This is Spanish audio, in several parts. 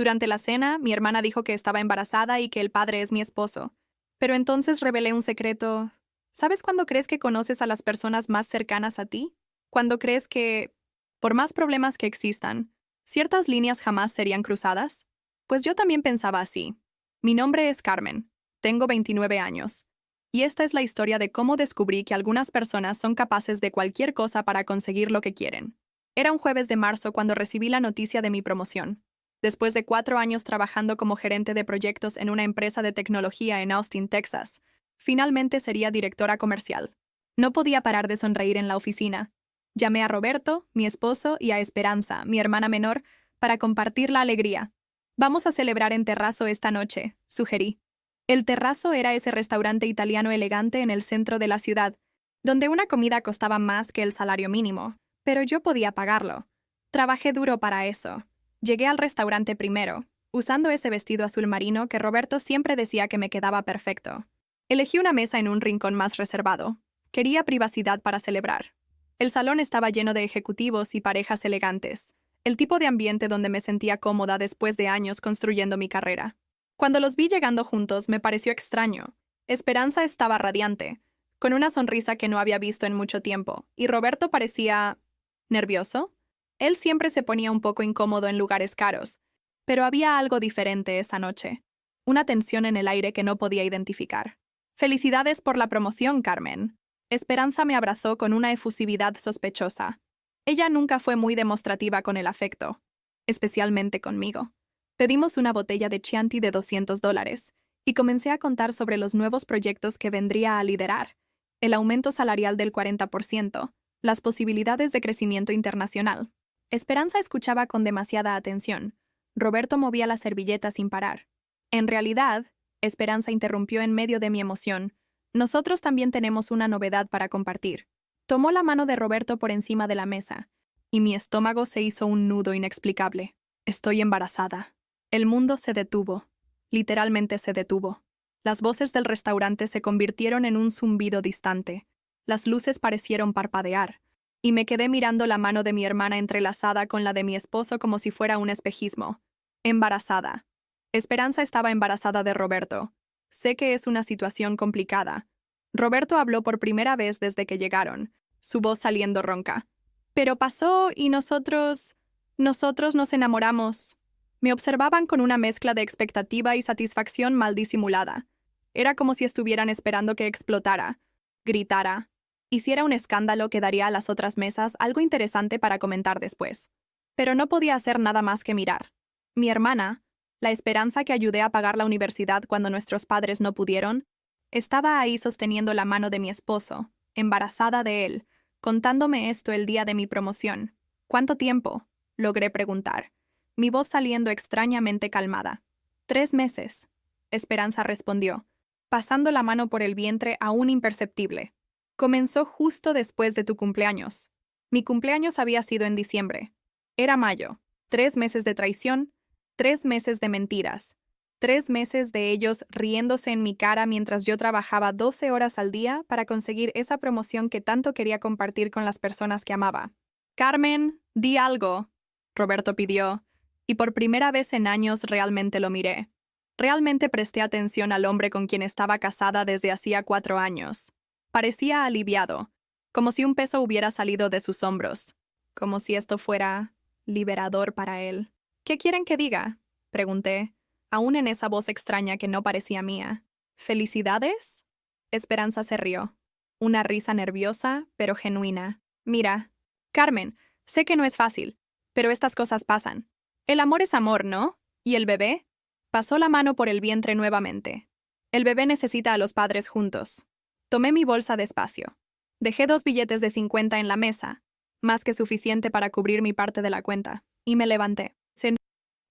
Durante la cena, mi hermana dijo que estaba embarazada y que el padre es mi esposo. Pero entonces revelé un secreto. ¿Sabes cuándo crees que conoces a las personas más cercanas a ti? Cuando crees que, por más problemas que existan, ciertas líneas jamás serían cruzadas. Pues yo también pensaba así. Mi nombre es Carmen. Tengo 29 años. Y esta es la historia de cómo descubrí que algunas personas son capaces de cualquier cosa para conseguir lo que quieren. Era un jueves de marzo cuando recibí la noticia de mi promoción. Después de 4 años trabajando como gerente de proyectos en una empresa de tecnología en Austin, Texas, finalmente sería directora comercial. No podía parar de sonreír en la oficina. Llamé a Roberto, mi esposo, y a Esperanza, mi hermana menor, para compartir la alegría. Vamos a celebrar en Terrazzo esta noche, sugerí. El Terrazzo era ese restaurante italiano elegante en el centro de la ciudad, donde una comida costaba más que el salario mínimo, pero yo podía pagarlo. Trabajé duro para eso. Llegué al restaurante primero, usando ese vestido azul marino que Roberto siempre decía que me quedaba perfecto. Elegí una mesa en un rincón más reservado. Quería privacidad para celebrar. El salón estaba lleno de ejecutivos y parejas elegantes, el tipo de ambiente donde me sentía cómoda después de años construyendo mi carrera. Cuando los vi llegando juntos me pareció extraño. Esperanza estaba radiante, con una sonrisa que no había visto en mucho tiempo, y Roberto parecía nervioso. Él siempre se ponía un poco incómodo en lugares caros, pero había algo diferente esa noche, una tensión en el aire que no podía identificar. Felicidades por la promoción, Carmen. Esperanza me abrazó con una efusividad sospechosa. Ella nunca fue muy demostrativa con el afecto, especialmente conmigo. Pedimos una botella de Chianti de $200 y comencé a contar sobre los nuevos proyectos que vendría a liderar, el aumento salarial del 40%, las posibilidades de crecimiento internacional. Esperanza escuchaba con demasiada atención. Roberto movía la servilleta sin parar. En realidad, Esperanza interrumpió en medio de mi emoción. Nosotros también tenemos una novedad para compartir. Tomó la mano de Roberto por encima de la mesa, y mi estómago se hizo un nudo inexplicable. Estoy embarazada. El mundo se detuvo. Literalmente se detuvo. Las voces del restaurante se convirtieron en un zumbido distante. Las luces parecieron parpadear, y me quedé mirando la mano de mi hermana entrelazada con la de mi esposo como si fuera un espejismo. Embarazada. Esperanza estaba embarazada de Roberto. Sé que es una situación complicada. Roberto habló por primera vez desde que llegaron, su voz saliendo ronca. Pero pasó y nosotros nos enamoramos. Me observaban con una mezcla de expectativa y satisfacción mal disimulada. Era como si estuvieran esperando que explotara, gritara, hiciera un escándalo que daría a las otras mesas algo interesante para comentar después. Pero no podía hacer nada más que mirar. Mi hermana, la Esperanza que ayudé a pagar la universidad cuando nuestros padres no pudieron, estaba ahí sosteniendo la mano de mi esposo, embarazada de él, contándome esto el día de mi promoción. ¿Cuánto tiempo?, logré preguntar, mi voz saliendo extrañamente calmada. 3 meses, Esperanza respondió, pasando la mano por el vientre aún imperceptible. Comenzó justo después de tu cumpleaños. Mi cumpleaños había sido en diciembre. Era mayo. 3 meses de traición, 3 meses de mentiras, 3 meses de ellos riéndose en mi cara mientras yo trabajaba 12 horas al día para conseguir esa promoción que tanto quería compartir con las personas que amaba. Carmen, di algo, Roberto pidió, y por primera vez en años realmente lo miré. Realmente presté atención al hombre con quien estaba casada desde hacía 4 años. Parecía aliviado, como si un peso hubiera salido de sus hombros, como si esto fuera liberador para él. ¿Qué quieren que diga?, pregunté, aún en esa voz extraña que no parecía mía. ¿Felicidades? Esperanza se rió. Una risa nerviosa, pero genuina. Mira, Carmen, sé que no es fácil, pero estas cosas pasan. El amor es amor, ¿no? ¿Y el bebé? Pasó la mano por el vientre nuevamente. El bebé necesita a los padres juntos. Tomé mi bolsa despacio. Dejé 2 billetes de 50 en la mesa, más que suficiente para cubrir mi parte de la cuenta, y me levanté.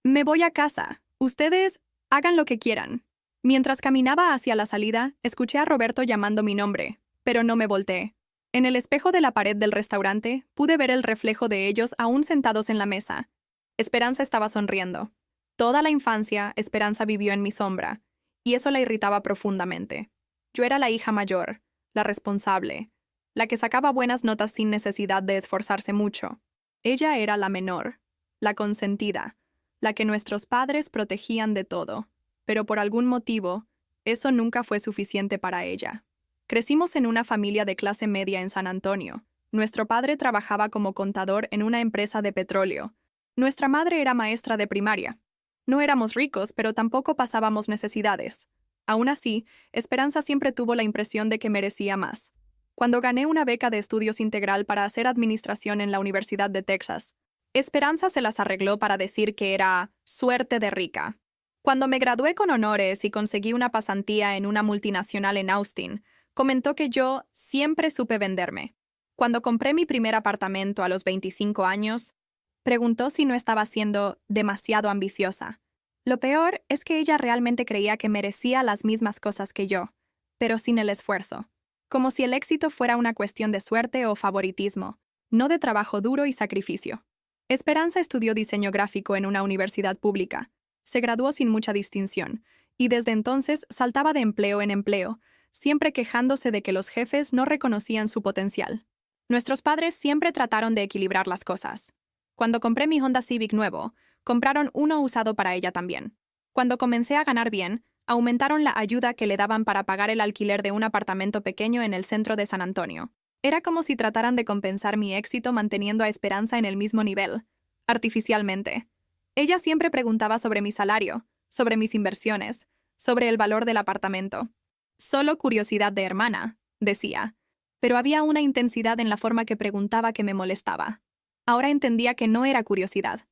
Me voy a casa. Ustedes hagan lo que quieran. Mientras caminaba hacia la salida, escuché a Roberto llamando mi nombre, pero no me volteé. En el espejo de la pared del restaurante, pude ver el reflejo de ellos aún sentados en la mesa. Esperanza estaba sonriendo. Toda la infancia, Esperanza vivió en mi sombra, y eso la irritaba profundamente. Yo era la hija mayor, la responsable, la que sacaba buenas notas sin necesidad de esforzarse mucho. Ella era la menor, la consentida, la que nuestros padres protegían de todo, pero por algún motivo, eso nunca fue suficiente para ella. Crecimos en una familia de clase media en San Antonio. Nuestro padre trabajaba como contador en una empresa de petróleo. Nuestra madre era maestra de primaria. No éramos ricos, pero tampoco pasábamos necesidades. Aún así, Esperanza siempre tuvo la impresión de que merecía más. Cuando gané una beca de estudios integral para hacer administración en la Universidad de Texas, Esperanza se las arregló para decir que era suerte de rica. Cuando me gradué con honores y conseguí una pasantía en una multinacional en Austin, comentó que yo siempre supe venderme. Cuando compré mi primer apartamento a los 25 años, preguntó si no estaba siendo demasiado ambiciosa. Lo peor es que ella realmente creía que merecía las mismas cosas que yo, pero sin el esfuerzo. Como si el éxito fuera una cuestión de suerte o favoritismo, no de trabajo duro y sacrificio. Esperanza estudió diseño gráfico en una universidad pública. Se graduó sin mucha distinción, y desde entonces saltaba de empleo en empleo, siempre quejándose de que los jefes no reconocían su potencial. Nuestros padres siempre trataron de equilibrar las cosas. Cuando compré mi Honda Civic nuevo, compraron uno usado para ella también. Cuando comencé a ganar bien, aumentaron la ayuda que le daban para pagar el alquiler de un apartamento pequeño en el centro de San Antonio. Era como si trataran de compensar mi éxito manteniendo a Esperanza en el mismo nivel, artificialmente. Ella siempre preguntaba sobre mi salario, sobre mis inversiones, sobre el valor del apartamento. Solo curiosidad de hermana, decía, pero había una intensidad en la forma que preguntaba que me molestaba. Ahora entendía que no era curiosidad,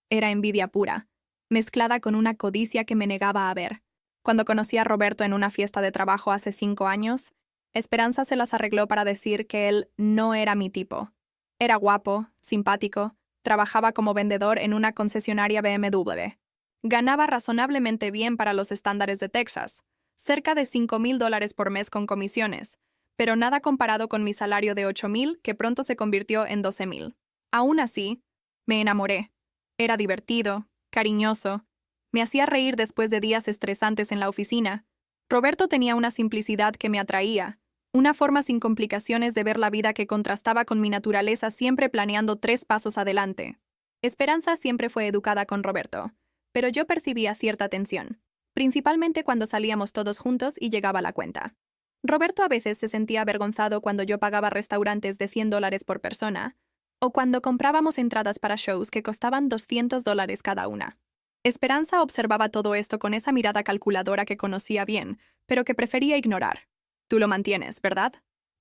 era envidia pura, mezclada con una codicia que me negaba a ver. Cuando conocí a Roberto en una fiesta de trabajo hace 5 años, Esperanza se las arregló para decir que él no era mi tipo. Era guapo, simpático, trabajaba como vendedor en una concesionaria BMW. Ganaba razonablemente bien para los estándares de Texas, cerca de $5,000 por mes con comisiones, pero nada comparado con mi salario de $8,000 que pronto se convirtió en $12,000. Aún así, me enamoré. Era divertido, cariñoso, me hacía reír después de días estresantes en la oficina. Roberto tenía una simplicidad que me atraía, una forma sin complicaciones de ver la vida que contrastaba con mi naturaleza siempre planeando 3 pasos adelante. Esperanza siempre fue educada con Roberto, pero yo percibía cierta tensión, principalmente cuando salíamos todos juntos y llegaba la cuenta. Roberto a veces se sentía avergonzado cuando yo pagaba restaurantes de $100 por persona, o cuando comprábamos entradas para shows que costaban $200 cada una. Esperanza observaba todo esto con esa mirada calculadora que conocía bien, pero que prefería ignorar. «Tú lo mantienes, ¿verdad?»,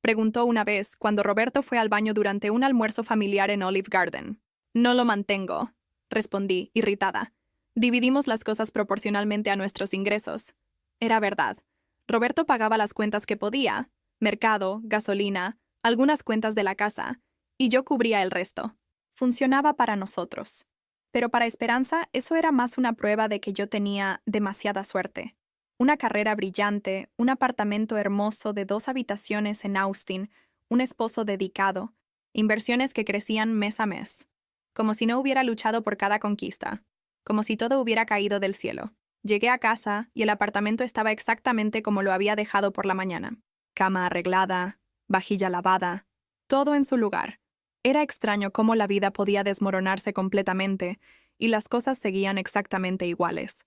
preguntó una vez cuando Roberto fue al baño durante un almuerzo familiar en Olive Garden. «No lo mantengo», respondí, irritada. «Dividimos las cosas proporcionalmente a nuestros ingresos». Era verdad. Roberto pagaba las cuentas que podía, mercado, gasolina, algunas cuentas de la casa, y yo cubría el resto. Funcionaba para nosotros. Pero para Esperanza eso era más una prueba de que yo tenía demasiada suerte. Una carrera brillante, un apartamento hermoso de 2 habitaciones en Austin, un esposo dedicado, inversiones que crecían mes a mes. Como si no hubiera luchado por cada conquista, como si todo hubiera caído del cielo. Llegué a casa y el apartamento estaba exactamente como lo había dejado por la mañana. Cama arreglada, vajilla lavada, todo en su lugar. Era extraño cómo la vida podía desmoronarse completamente y las cosas seguían exactamente iguales.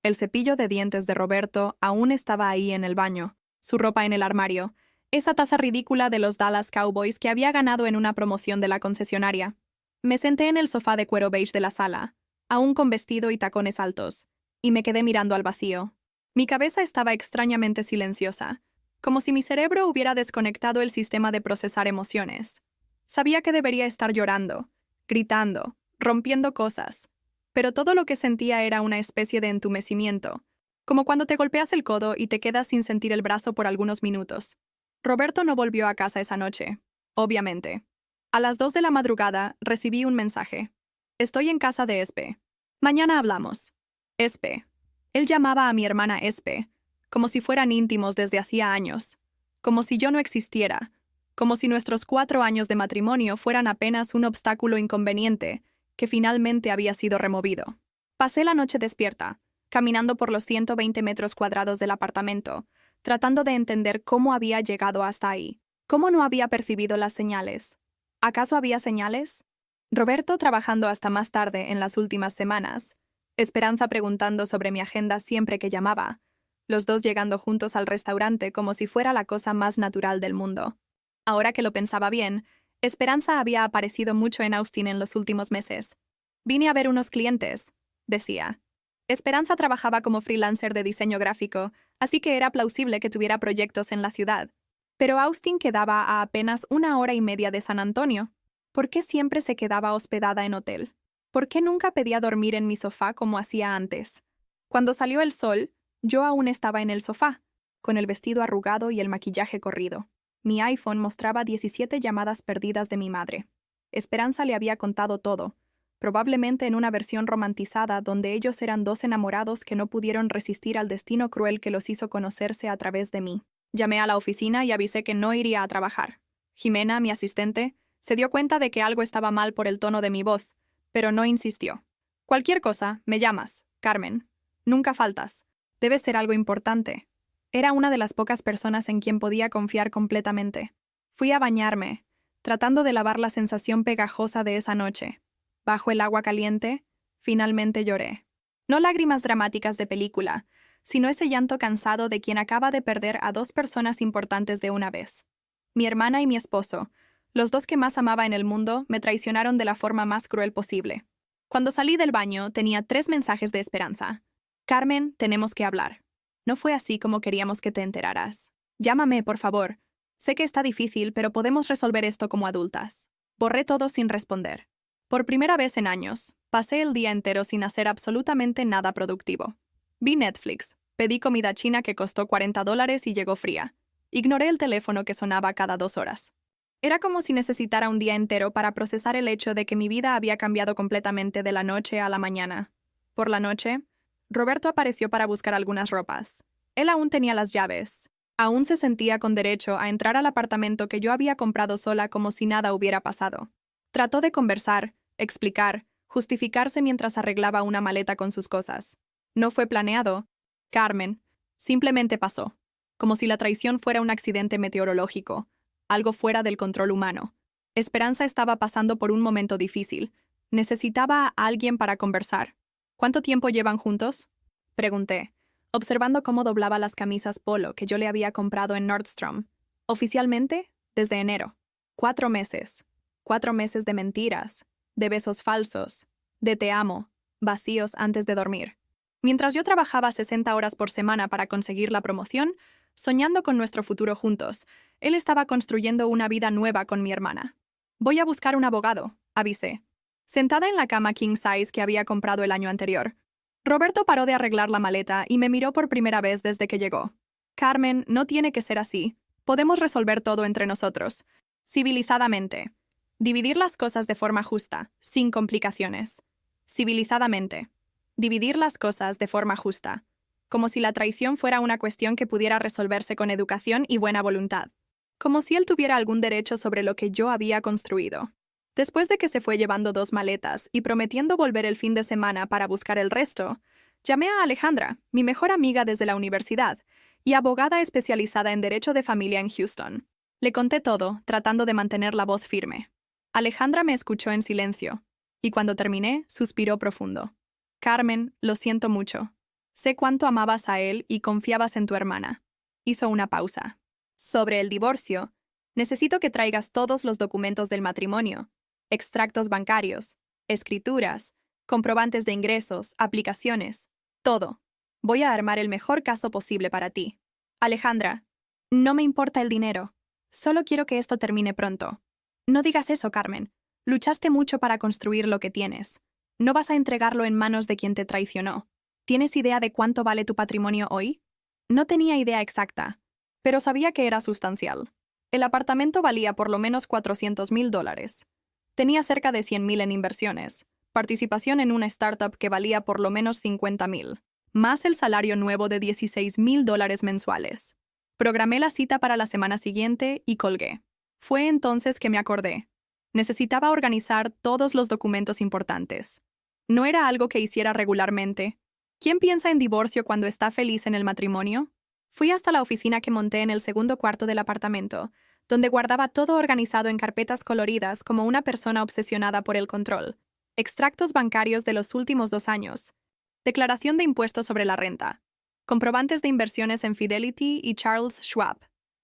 El cepillo de dientes de Roberto aún estaba ahí en el baño, su ropa en el armario, esa taza ridícula de los Dallas Cowboys que había ganado en una promoción de la concesionaria. Me senté en el sofá de cuero beige de la sala, aún con vestido y tacones altos, y me quedé mirando al vacío. Mi cabeza estaba extrañamente silenciosa, como si mi cerebro hubiera desconectado el sistema de procesar emociones. Sabía que debería estar llorando, gritando, rompiendo cosas, pero todo lo que sentía era una especie de entumecimiento, como cuando te golpeas el codo y te quedas sin sentir el brazo por algunos minutos. Roberto no volvió a casa esa noche, obviamente. A las 2 de la madrugada recibí un mensaje. «Estoy en casa de Espe. Mañana hablamos». Espe. Él llamaba a mi hermana Espe, como si fueran íntimos desde hacía años, como si yo no existiera, como si nuestros 4 años de matrimonio fueran apenas un obstáculo inconveniente que finalmente había sido removido. Pasé la noche despierta, caminando por los 120 metros cuadrados del apartamento, tratando de entender cómo había llegado hasta ahí, cómo no había percibido las señales. ¿Acaso había señales? Roberto, trabajando hasta más tarde en las últimas semanas, Esperanza preguntando sobre mi agenda siempre que llamaba, los dos llegando juntos al restaurante como si fuera la cosa más natural del mundo. Ahora que lo pensaba bien, Esperanza había aparecido mucho en Austin en los últimos meses. Vine a ver unos clientes, decía. Esperanza trabajaba como freelancer de diseño gráfico, así que era plausible que tuviera proyectos en la ciudad. Pero Austin quedaba a apenas 1 hora y media de San Antonio. ¿Por qué siempre se quedaba hospedada en hotel? ¿Por qué nunca pedía dormir en mi sofá como hacía antes? Cuando salió el sol, yo aún estaba en el sofá, con el vestido arrugado y el maquillaje corrido. Mi iPhone mostraba 17 llamadas perdidas de mi madre. Esperanza le había contado todo, probablemente en una versión romantizada donde ellos eran dos enamorados que no pudieron resistir al destino cruel que los hizo conocerse a través de mí. Llamé a la oficina y avisé que no iría a trabajar. Jimena, mi asistente, se dio cuenta de que algo estaba mal por el tono de mi voz, pero no insistió. Cualquier cosa, me llamas, Carmen. Nunca faltas. Debe ser algo importante. Era una de las pocas personas en quien podía confiar completamente. Fui a bañarme, tratando de lavar la sensación pegajosa de esa noche. Bajo el agua caliente, finalmente lloré. No lágrimas dramáticas de película, sino ese llanto cansado de quien acaba de perder a dos personas importantes de una vez. Mi hermana y mi esposo, los dos que más amaba en el mundo, me traicionaron de la forma más cruel posible. Cuando salí del baño, tenía 3 mensajes de Esperanza. Carmen, tenemos que hablar. No fue así como queríamos que te enteraras. Llámame, por favor. Sé que está difícil, pero podemos resolver esto como adultas. Borré todo sin responder. Por primera vez en años, pasé el día entero sin hacer absolutamente nada productivo. Vi Netflix, pedí comida china que costó $40 y llegó fría. Ignoré el teléfono que sonaba cada 2 horas. Era como si necesitara un día entero para procesar el hecho de que mi vida había cambiado completamente de la noche a la mañana. Por la noche, Roberto apareció para buscar algunas ropas. Él aún tenía las llaves. Aún se sentía con derecho a entrar al apartamento que yo había comprado sola como si nada hubiera pasado. Trató de conversar, explicar, justificarse mientras arreglaba una maleta con sus cosas. No fue planeado, Carmen. Simplemente pasó. Como si la traición fuera un accidente meteorológico, algo fuera del control humano. Esperanza estaba pasando por un momento difícil. Necesitaba a alguien para conversar. ¿Cuánto tiempo llevan juntos? Pregunté, observando cómo doblaba las camisas polo que yo le había comprado en Nordstrom. Oficialmente, desde enero. 4 meses. 4 meses de mentiras, de besos falsos, de te amo, vacíos antes de dormir. Mientras yo trabajaba 60 horas por semana para conseguir la promoción, soñando con nuestro futuro juntos, él estaba construyendo una vida nueva con mi hermana. Voy a buscar un abogado, avisé. Sentada en la cama king size que había comprado el año anterior, Roberto paró de arreglar la maleta y me miró por primera vez desde que llegó. Carmen, no tiene que ser así. Podemos resolver todo entre nosotros. Civilizadamente. Dividir las cosas de forma justa, sin complicaciones. Civilizadamente. Dividir las cosas de forma justa. Como si la traición fuera una cuestión que pudiera resolverse con educación y buena voluntad. Como si él tuviera algún derecho sobre lo que yo había construido. Después de que se fue llevando 2 maletas y prometiendo volver el fin de semana para buscar el resto, llamé a Alejandra, mi mejor amiga desde la universidad, y abogada especializada en derecho de familia en Houston. Le conté todo, tratando de mantener la voz firme. Alejandra me escuchó en silencio, y cuando terminé, suspiró profundo. Carmen, lo siento mucho. Sé cuánto amabas a él y confiabas en tu hermana. Hizo una pausa. Sobre el divorcio, necesito que traigas todos los documentos del matrimonio, extractos bancarios, escrituras, comprobantes de ingresos, aplicaciones, todo. Voy a armar el mejor caso posible para ti. Alejandra, no me importa el dinero. Solo quiero que esto termine pronto. No digas eso, Carmen. Luchaste mucho para construir lo que tienes. No vas a entregarlo en manos de quien te traicionó. ¿Tienes idea de cuánto vale tu patrimonio hoy? No tenía idea exacta, pero sabía que era sustancial. El apartamento valía por lo menos $400,000. Tenía cerca de 100,000 en inversiones, participación en una startup que valía por lo menos 50,000, más el salario nuevo de $16,000 mensuales. Programé la cita para la semana siguiente y colgué. Fue entonces que me acordé. Necesitaba organizar todos los documentos importantes. No era algo que hiciera regularmente. ¿Quién piensa en divorcio cuando está feliz en el matrimonio? Fui hasta la oficina que monté en el segundo cuarto del apartamento, donde guardaba todo organizado en carpetas coloridas como una persona obsesionada por el control. Extractos bancarios de los últimos 2 años. Declaración de impuestos sobre la renta. Comprobantes de inversiones en Fidelity y Charles Schwab.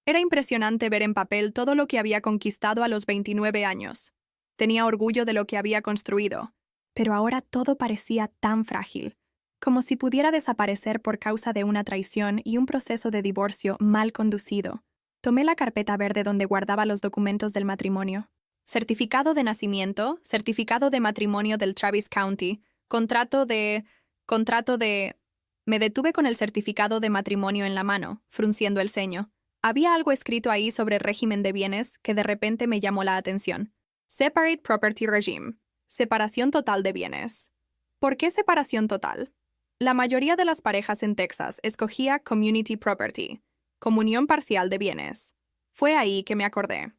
Era impresionante ver en papel todo lo que había conquistado a los 29 años. Tenía orgullo de lo que había construido, pero ahora todo parecía tan frágil, como si pudiera desaparecer por causa de una traición y un proceso de divorcio mal conducido. Tomé la carpeta verde donde guardaba los documentos del matrimonio. Certificado de nacimiento, certificado de matrimonio del Travis County, contrato de... Me detuve con el certificado de matrimonio en la mano, frunciendo el ceño. Había algo escrito ahí sobre régimen de bienes que de repente me llamó la atención. Separate Property Regime. Separación total de bienes. ¿Por qué separación total? La mayoría de las parejas en Texas escogía Community Property, comunión parcial de bienes. Fue ahí que me acordé.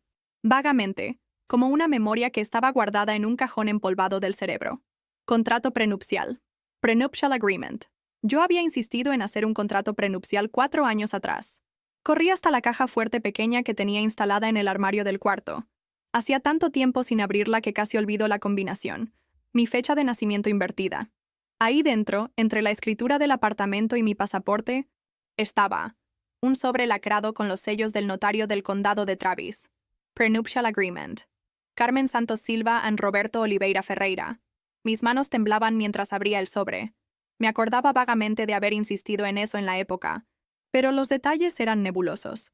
Vagamente, como una memoria que estaba guardada en un cajón empolvado del cerebro. Contrato prenupcial. Prenuptial Agreement. Yo había insistido en hacer un contrato prenupcial 4 años atrás. Corrí hasta la caja fuerte pequeña que tenía instalada en el armario del cuarto. Hacía tanto tiempo sin abrirla que casi olvido la combinación. Mi fecha de nacimiento invertida. Ahí dentro, entre la escritura del apartamento y mi pasaporte, estaba un sobre lacrado con los sellos del notario del condado de Travis. Prenuptial Agreement. Carmen Santos Silva and Roberto Oliveira Ferreira. Mis manos temblaban mientras abría el sobre. Me acordaba vagamente de haber insistido en eso en la época, pero los detalles eran nebulosos.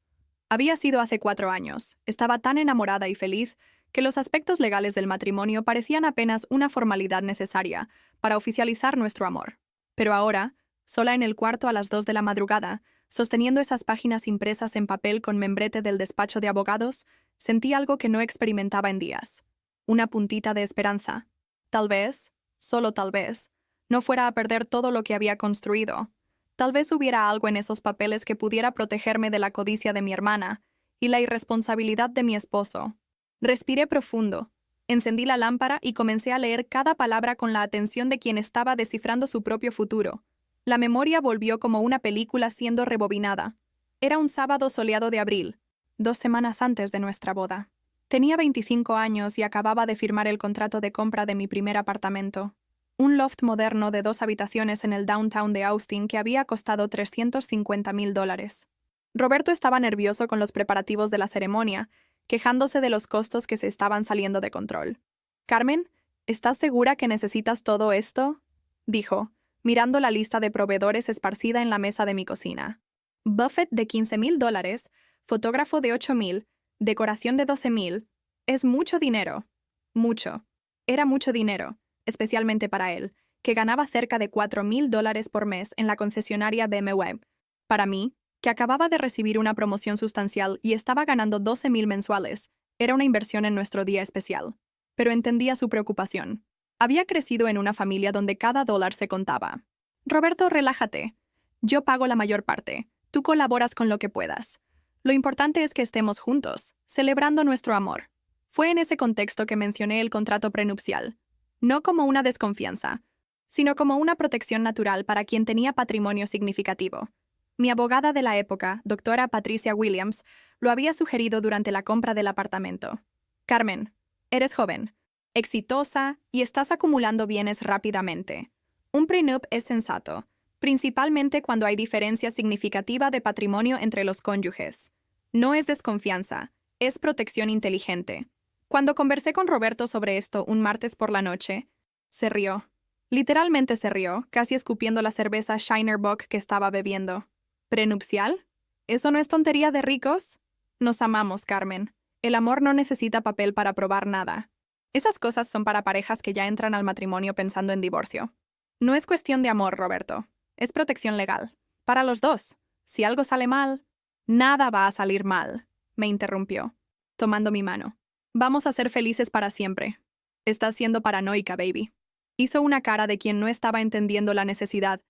Había sido hace 4 años, estaba tan enamorada y feliz que los aspectos legales del matrimonio parecían apenas una formalidad necesaria para oficializar nuestro amor. Pero ahora, sola en el cuarto a las 2 de la madrugada, sosteniendo esas páginas impresas en papel con membrete del despacho de abogados, sentí algo que no experimentaba en días. Una puntita de esperanza. Tal vez, solo tal vez, no fuera a perder todo lo que había construido. Tal vez hubiera algo en esos papeles que pudiera protegerme de la codicia de mi hermana y la irresponsabilidad de mi esposo. Respiré profundo, encendí la lámpara y comencé a leer cada palabra con la atención de quien estaba descifrando su propio futuro. La memoria volvió como una película siendo rebobinada. Era un sábado soleado de abril, 2 semanas antes de nuestra boda. Tenía 25 años y acababa de firmar el contrato de compra de mi primer apartamento. Un loft moderno de 2 habitaciones en el downtown de Austin que había costado $350,000. Roberto estaba nervioso con los preparativos de la ceremonia, quejándose de los costos que se estaban saliendo de control. «Carmen, ¿estás segura que necesitas todo esto?», dijo, mirando la lista de proveedores esparcida en la mesa de mi cocina. Buffet de $15,000, fotógrafo de $8,000, decoración de $12,000. Es mucho dinero. Mucho. Era mucho dinero, especialmente para él, que ganaba cerca de $4,000 por mes en la concesionaria BMW. Para mí, que acababa de recibir una promoción sustancial y estaba ganando $12,000 mensuales, era una inversión en nuestro día especial. Pero entendía su preocupación. Había crecido en una familia donde cada dólar se contaba. «Roberto, relájate. Yo pago la mayor parte. Tú colaboras con lo que puedas. Lo importante es que estemos juntos, celebrando nuestro amor». Fue en ese contexto que mencioné el contrato prenupcial. No como una desconfianza, sino como una protección natural para quien tenía patrimonio significativo. Mi abogada de la época, doctora Patricia Williams, lo había sugerido durante la compra del apartamento. «Carmen, eres joven, exitosa y estás acumulando bienes rápidamente. Un prenup es sensato, principalmente cuando hay diferencia significativa de patrimonio entre los cónyuges. No es desconfianza, es protección inteligente». Cuando conversé con Roberto sobre esto un martes por la noche, se rió. Literalmente se rió, casi escupiendo la cerveza Shiner Bock que estaba bebiendo. ¿Prenupcial? ¿Eso no es tontería de ricos? Nos amamos, Carmen. El amor no necesita papel para probar nada. Esas cosas son para parejas que ya entran al matrimonio pensando en divorcio. No es cuestión de amor, Roberto. Es protección legal. Para los dos. Si algo sale mal, nada va a salir mal, me interrumpió, tomando mi mano. Vamos a ser felices para siempre. Estás siendo paranoica, baby. Hizo una cara de quien no estaba entendiendo la necesidad,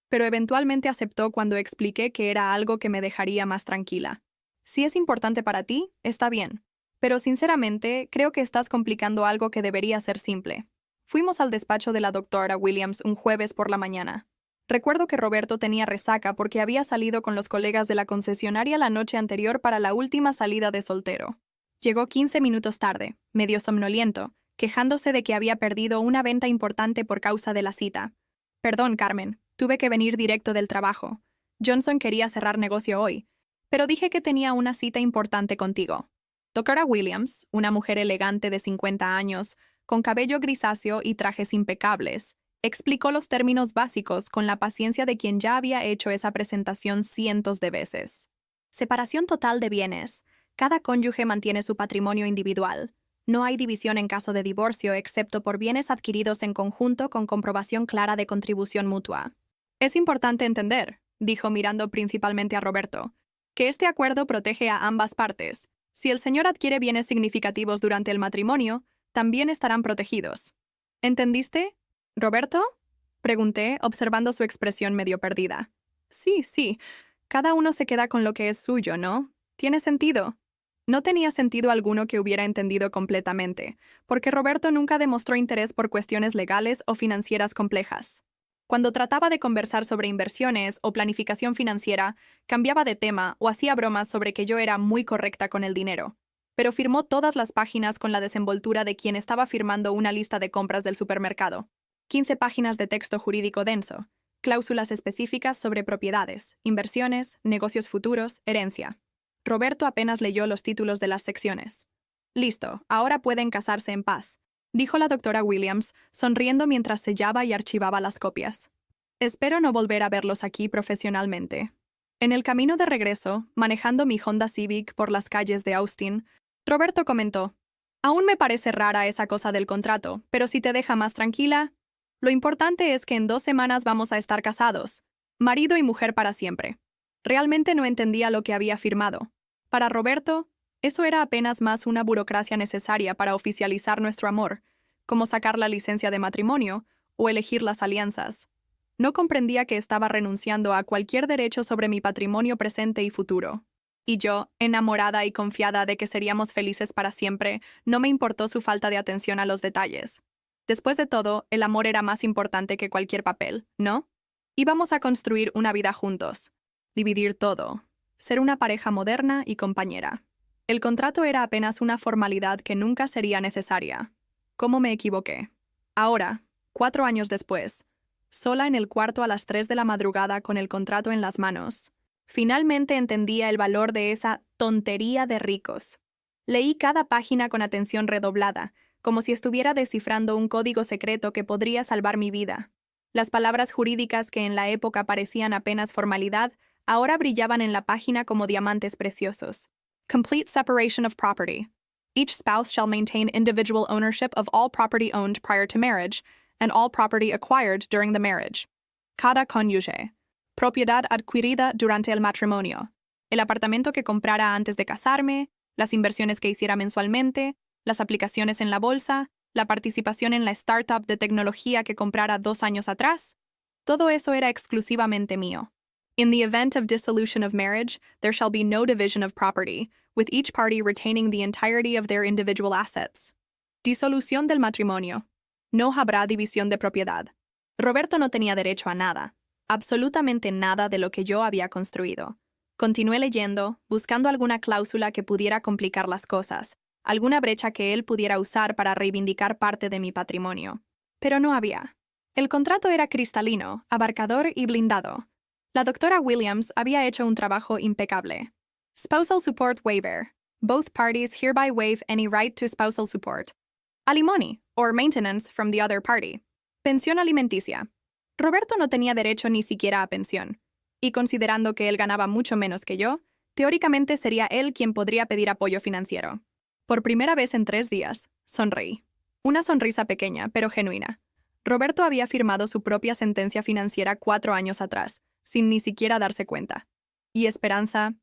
pero eventualmente aceptó cuando expliqué que era algo que me dejaría más tranquila. Si es importante para ti, está bien. Pero sinceramente, creo que estás complicando algo que debería ser simple. Fuimos al despacho de la doctora Williams un jueves por la mañana. Recuerdo que Roberto tenía resaca porque había salido con los colegas de la concesionaria la noche anterior para la última salida de soltero. Llegó 15 minutos tarde, medio somnoliento, quejándose de que había perdido una venta importante por causa de la cita. Perdón, Carmen, tuve que venir directo del trabajo. Johnson quería cerrar negocio hoy, pero dije que tenía una cita importante contigo. Doctora Williams, una mujer elegante de 50 años, con cabello grisáceo y trajes impecables, explicó los términos básicos con la paciencia de quien ya había hecho esa presentación cientos de veces. Separación total de bienes. Cada cónyuge mantiene su patrimonio individual. No hay división en caso de divorcio excepto por bienes adquiridos en conjunto con comprobación clara de contribución mutua. Es importante entender, dijo mirando principalmente a Roberto, que este acuerdo protege a ambas partes. Si el señor adquiere bienes significativos durante el matrimonio, también estarán protegidos. ¿Entendiste, Roberto? Pregunté, observando su expresión medio perdida. Sí. Cada uno se queda con lo que es suyo, ¿no? ¿Tiene sentido? No tenía sentido alguno que hubiera entendido completamente, porque Roberto nunca demostró interés por cuestiones legales o financieras complejas. Cuando trataba de conversar sobre inversiones o planificación financiera, cambiaba de tema o hacía bromas sobre que yo era muy correcta con el dinero. Pero firmó todas las páginas con la desenvoltura de quien estaba firmando una lista de compras del supermercado. 15 páginas de texto jurídico denso, cláusulas específicas sobre propiedades, inversiones, negocios futuros, herencia. Roberto apenas leyó los títulos de las secciones. Listo, ahora pueden casarse en paz, dijo la doctora Williams, sonriendo mientras sellaba y archivaba las copias. Espero no volver a verlos aquí profesionalmente. En el camino de regreso, manejando mi Honda Civic por las calles de Austin, Roberto comentó: aún me parece rara esa cosa del contrato, pero si te deja más tranquila, lo importante es que en 2 semanas vamos a estar casados, marido y mujer para siempre. Realmente no entendía lo que había firmado. Para Roberto, eso era apenas más una burocracia necesaria para oficializar nuestro amor, como sacar la licencia de matrimonio o elegir las alianzas. No comprendía que estaba renunciando a cualquier derecho sobre mi patrimonio presente y futuro. Y yo, enamorada y confiada de que seríamos felices para siempre, no me importó su falta de atención a los detalles. Después de todo, el amor era más importante que cualquier papel, ¿no? Íbamos a construir una vida juntos, dividir todo, ser una pareja moderna y compañera. El contrato era apenas una formalidad que nunca sería necesaria. ¿Cómo me equivoqué? Ahora, 4 años después, sola en el cuarto a las 3 de la madrugada con el contrato en las manos, finalmente entendía el valor de esa tontería de ricos. Leí cada página con atención redoblada, como si estuviera descifrando un código secreto que podría salvar mi vida. Las palabras jurídicas que en la época parecían apenas formalidad, ahora brillaban en la página como diamantes preciosos. Complete separation of property. Each spouse shall maintain individual ownership of all property owned prior to marriage, and all property acquired during the marriage. Cada cónyuge. Propiedad adquirida durante el matrimonio. El apartamento que comprara antes de casarme, las inversiones que hiciera mensualmente, las aplicaciones en la bolsa, la participación en la startup de tecnología que comprara 2 años atrás. Todo eso era exclusivamente mío. In the event of dissolution of marriage, there shall be no division of property, with each party retaining the entirety of their individual assets. Disolución del matrimonio. No habrá división de propiedad. Roberto no tenía derecho a nada, absolutamente nada de lo que yo había construido. Continué leyendo, buscando alguna cláusula que pudiera complicar las cosas, alguna brecha que él pudiera usar para reivindicar parte de mi patrimonio. Pero no había. El contrato era cristalino, abarcador y blindado. La doctora Williams había hecho un trabajo impecable. Spousal Support Waiver. Both parties hereby waive any right to spousal support. Alimony, or maintenance from the other party. Pensión alimenticia. Roberto no tenía derecho ni siquiera a pensión, y considerando que él ganaba mucho menos que yo, teóricamente sería él quien podría pedir apoyo financiero. Por primera vez en 3 días, sonreí. Una sonrisa pequeña, pero genuina. Roberto había firmado su propia sentencia financiera 4 años atrás, sin ni siquiera darse cuenta. Y Esperanza...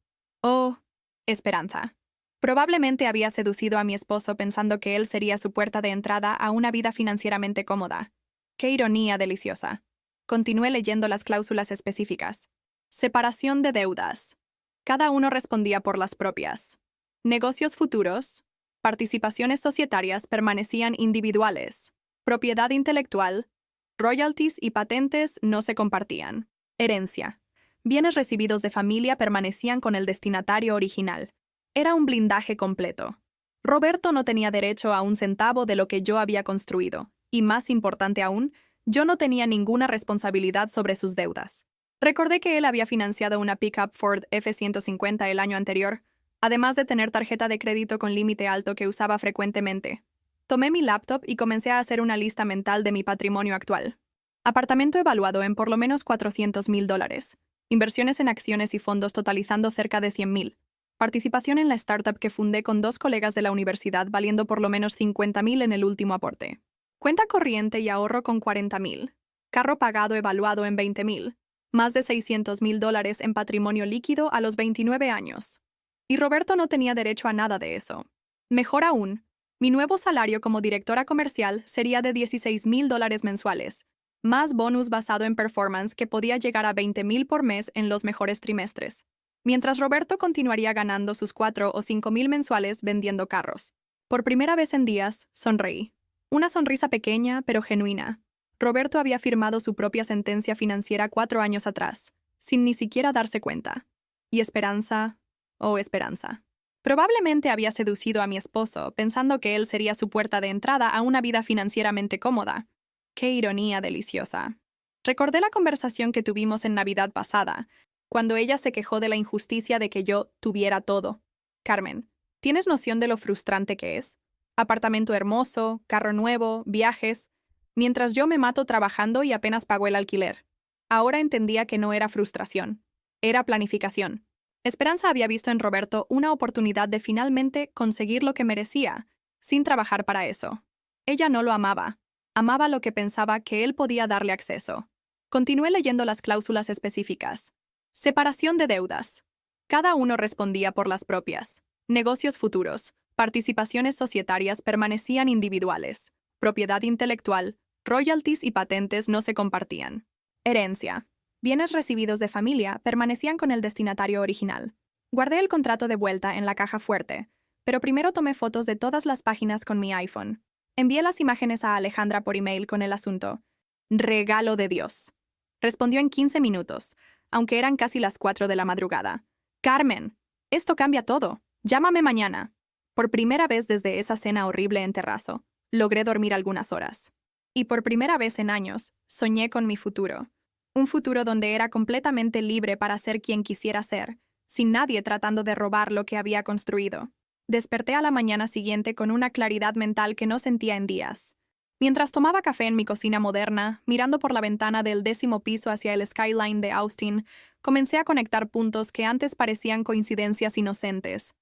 Oh, Esperanza. Probablemente había seducido a mi esposo pensando que él sería su puerta de entrada a una vida financieramente cómoda. ¡Qué ironía deliciosa! Continué leyendo las cláusulas específicas. Separación de deudas. Cada uno respondía por las propias. Negocios futuros. Participaciones societarias permanecían individuales. Propiedad intelectual. Royalties y patentes no se compartían. Herencia. Bienes recibidos de familia permanecían con el destinatario original. Era un blindaje completo. Roberto no tenía derecho a un centavo de lo que yo había construido, y más importante aún, Yo no tenía ninguna responsabilidad sobre sus deudas. Recordé que él había financiado una pickup Ford F-150 el año anterior, además de tener tarjeta de crédito con límite alto que usaba frecuentemente. Tomé mi laptop y comencé a hacer una lista mental de mi patrimonio actual. Apartamento evaluado en por lo menos $400,000. Inversiones en acciones y fondos totalizando cerca de $100,000. Participación en la startup que fundé con 2 colegas de la universidad valiendo por lo menos $50,000 en el último aporte. Cuenta corriente y ahorro con $40,000. Carro pagado evaluado en $20,000. Más de $600,000 en patrimonio líquido a los 29 años. Y Roberto no tenía derecho a nada de eso. Mejor aún, mi nuevo salario como directora comercial sería de $16,000 mensuales, más bonus basado en performance que podía llegar a $20,000 por mes en los mejores trimestres. Mientras Roberto continuaría ganando sus $4,000 o $5,000 mensuales vendiendo carros. Por primera vez en días, sonreí. Una sonrisa pequeña, pero genuina. Roberto había firmado su propia sentencia financiera 4 años atrás, sin ni siquiera darse cuenta. Y esperanza, oh esperanza. Probablemente había seducido a mi esposo, pensando que él sería su puerta de entrada a una vida financieramente cómoda. ¡Qué ironía deliciosa! Recordé la conversación que tuvimos en Navidad pasada, cuando ella se quejó de la injusticia de que yo tuviera todo. Carmen, ¿tienes noción de lo frustrante que es? Apartamento hermoso, carro nuevo, viajes, mientras yo me mato trabajando y apenas pago el alquiler. Ahora entendía que no era frustración, era planificación. Esperanza había visto en Roberto una oportunidad de finalmente conseguir lo que merecía, sin trabajar para eso. Ella no lo amaba. Amaba lo que pensaba que él podía darle acceso. Continué leyendo las cláusulas específicas. Separación de deudas. Cada uno respondía por las propias. Negocios futuros. Participaciones societarias permanecían individuales. Propiedad intelectual, royalties y patentes no se compartían. Herencia. Bienes recibidos de familia permanecían con el destinatario original. Guardé el contrato de vuelta en la caja fuerte, pero primero tomé fotos de todas las páginas con mi iPhone. Envié las imágenes a Alejandra por email con el asunto. Regalo de Dios. Respondió en 15 minutos, aunque eran casi las 4 de la madrugada. Carmen, esto cambia todo. Llámame mañana. Por primera vez desde esa cena horrible en Terrazo, logré dormir algunas horas. Y por primera vez en años, soñé con mi futuro. Un futuro donde era completamente libre para ser quien quisiera ser, sin nadie tratando de robar lo que había construido. Desperté a la mañana siguiente con una claridad mental que no sentía en días. Mientras tomaba café en mi cocina moderna, mirando por la ventana del 10º piso hacia el skyline de Austin, comencé a conectar puntos que antes parecían coincidencias inocentes.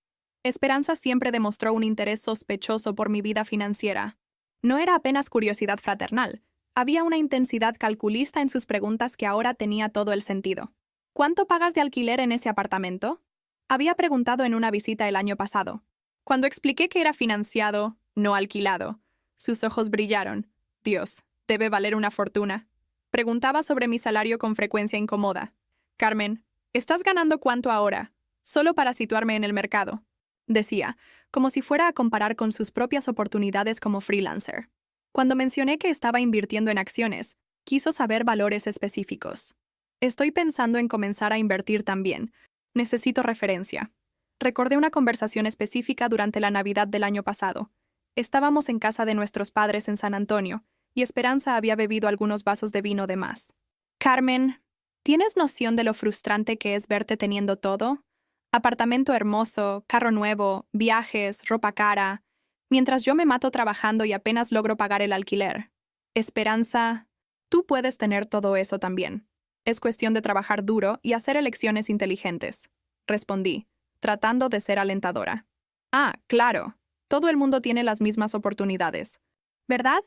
Esperanza siempre demostró un interés sospechoso por mi vida financiera. No era apenas curiosidad fraternal. Había una intensidad calculista en sus preguntas que ahora tenía todo el sentido. ¿Cuánto pagas de alquiler en ese apartamento? Había preguntado en una visita el año pasado. Cuando expliqué que era financiado, no alquilado, sus ojos brillaron. Dios, debe valer una fortuna. Preguntaba sobre mi salario con frecuencia incómoda. Carmen, ¿estás ganando cuánto ahora? Solo para situarme en el mercado. Decía, como si fuera a comparar con sus propias oportunidades como freelancer. Cuando mencioné que estaba invirtiendo en acciones, quiso saber valores específicos. Estoy pensando en comenzar a invertir también. Necesito referencia. Recordé una conversación específica durante la Navidad del año pasado. Estábamos en casa de nuestros padres en San Antonio, y Esperanza había bebido algunos vasos de vino de más. Carmen, ¿tienes noción de lo frustrante que es verte teniendo todo? Apartamento hermoso, carro nuevo, viajes, ropa cara, mientras yo me mato trabajando y apenas logro pagar el alquiler. Esperanza, tú puedes tener todo eso también. Es cuestión de trabajar duro y hacer elecciones inteligentes. Respondí, tratando de ser alentadora. Ah, claro, todo el mundo tiene las mismas oportunidades. ¿Verdad?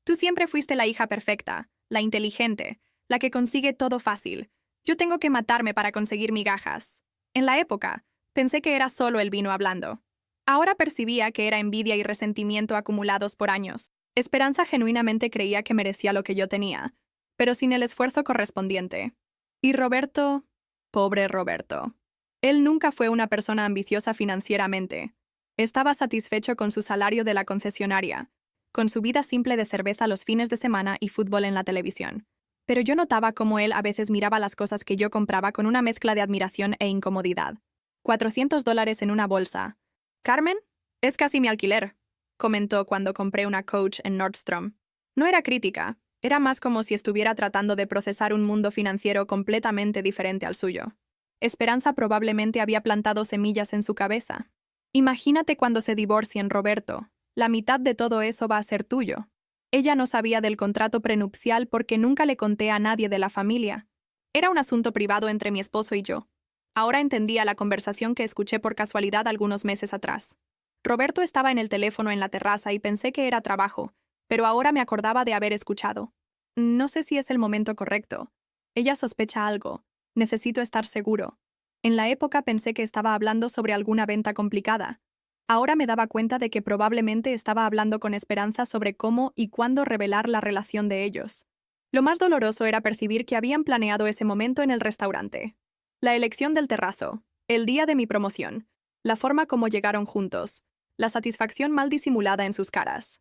Tú siempre fuiste la hija perfecta, la inteligente, la que consigue todo fácil. Yo tengo que matarme para conseguir migajas. En la época, pensé que era solo el vino hablando. Ahora percibía que era envidia y resentimiento acumulados por años. Esperanza genuinamente creía que merecía lo que yo tenía, pero sin el esfuerzo correspondiente. Y Roberto, pobre Roberto. Él nunca fue una persona ambiciosa financieramente. Estaba satisfecho con su salario de la concesionaria, con su vida simple de cerveza los fines de semana y fútbol en la televisión. Pero yo notaba cómo él a veces miraba las cosas que yo compraba con una mezcla de admiración e incomodidad. $400 en una bolsa. Carmen, es casi mi alquiler, comentó cuando compré una Coach en Nordstrom. No era crítica, Era más como si estuviera tratando de procesar un mundo financiero completamente diferente al suyo. Esperanza probablemente había plantado semillas en su cabeza. Imagínate cuando se divorcien, Roberto. La mitad de todo eso va a ser tuyo. Ella no sabía del contrato prenupcial porque nunca le conté a nadie de la familia. Era un asunto privado entre mi esposo y yo. Ahora entendía la conversación que escuché por casualidad algunos meses atrás. Roberto estaba en el teléfono en la terraza y pensé que era trabajo, pero ahora me acordaba de haber escuchado. No sé si es el momento correcto. Ella sospecha algo. Necesito estar seguro. En la época pensé que estaba hablando sobre alguna venta complicada. Ahora me daba cuenta de que probablemente estaba hablando con Esperanza sobre cómo y cuándo revelar la relación de ellos. Lo más doloroso era percibir que habían planeado ese momento en el restaurante. La elección del terrazo, el día de mi promoción, la forma como llegaron juntos, la satisfacción mal disimulada en sus caras.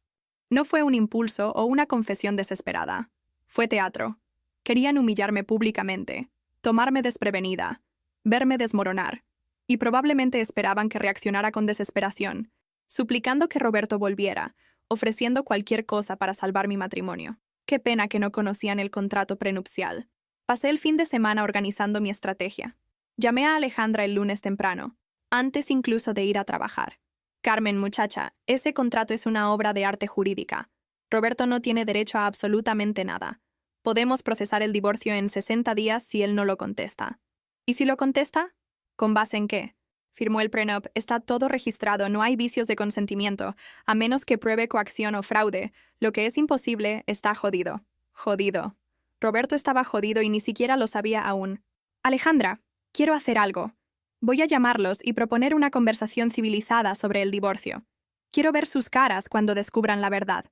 No fue un impulso o una confesión desesperada. Fue teatro. Querían humillarme públicamente, tomarme desprevenida, verme desmoronar, y probablemente esperaban que reaccionara con desesperación, suplicando que Roberto volviera, ofreciendo cualquier cosa para salvar mi matrimonio. Qué pena que no conocían el contrato prenupcial. Pasé el fin de semana organizando mi estrategia. Llamé a Alejandra el lunes temprano, antes incluso de ir a trabajar. Carmen, muchacha, ese contrato es una obra de arte jurídica. Roberto no tiene derecho a absolutamente nada. Podemos procesar el divorcio en 60 días si él no lo contesta. ¿Y si lo contesta? ¿Con base en qué? Firmó el prenup, está todo registrado, no hay vicios de consentimiento, a menos que pruebe coacción o fraude. Lo que es imposible, está jodido. Jodido. Roberto estaba jodido y ni siquiera lo sabía aún. Alejandra, quiero hacer algo. Voy a llamarlos y proponer una conversación civilizada sobre el divorcio. Quiero ver sus caras cuando descubran la verdad.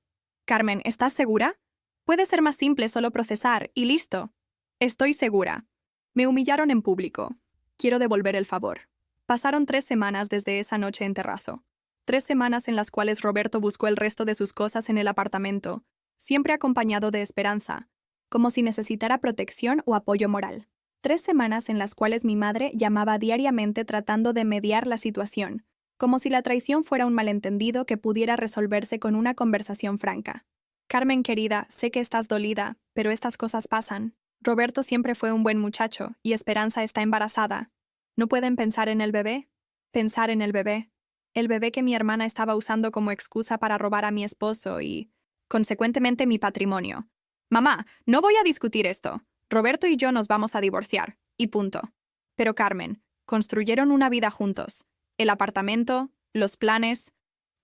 Carmen, ¿estás segura? Puede ser más simple solo procesar y listo. Estoy segura. Me humillaron en público. Quiero devolver el favor. Pasaron 3 semanas desde esa noche en terrazo. 3 semanas en las cuales Roberto buscó el resto de sus cosas en el apartamento, siempre acompañado de Esperanza, como si necesitara protección o apoyo moral. 3 semanas en las cuales mi madre llamaba diariamente tratando de mediar la situación, como si la traición fuera un malentendido que pudiera resolverse con una conversación franca. Carmen, querida, sé que estás dolida, pero estas cosas pasan. Roberto siempre fue un buen muchacho, y Esperanza está embarazada. ¿No pueden pensar en el bebé? Pensar en el bebé. El bebé que mi hermana estaba usando como excusa para robar a mi esposo y, consecuentemente, mi patrimonio. Mamá, no voy a discutir esto. Roberto y yo nos vamos a divorciar, y punto. Pero Carmen, construyeron una vida juntos. El apartamento, los planes.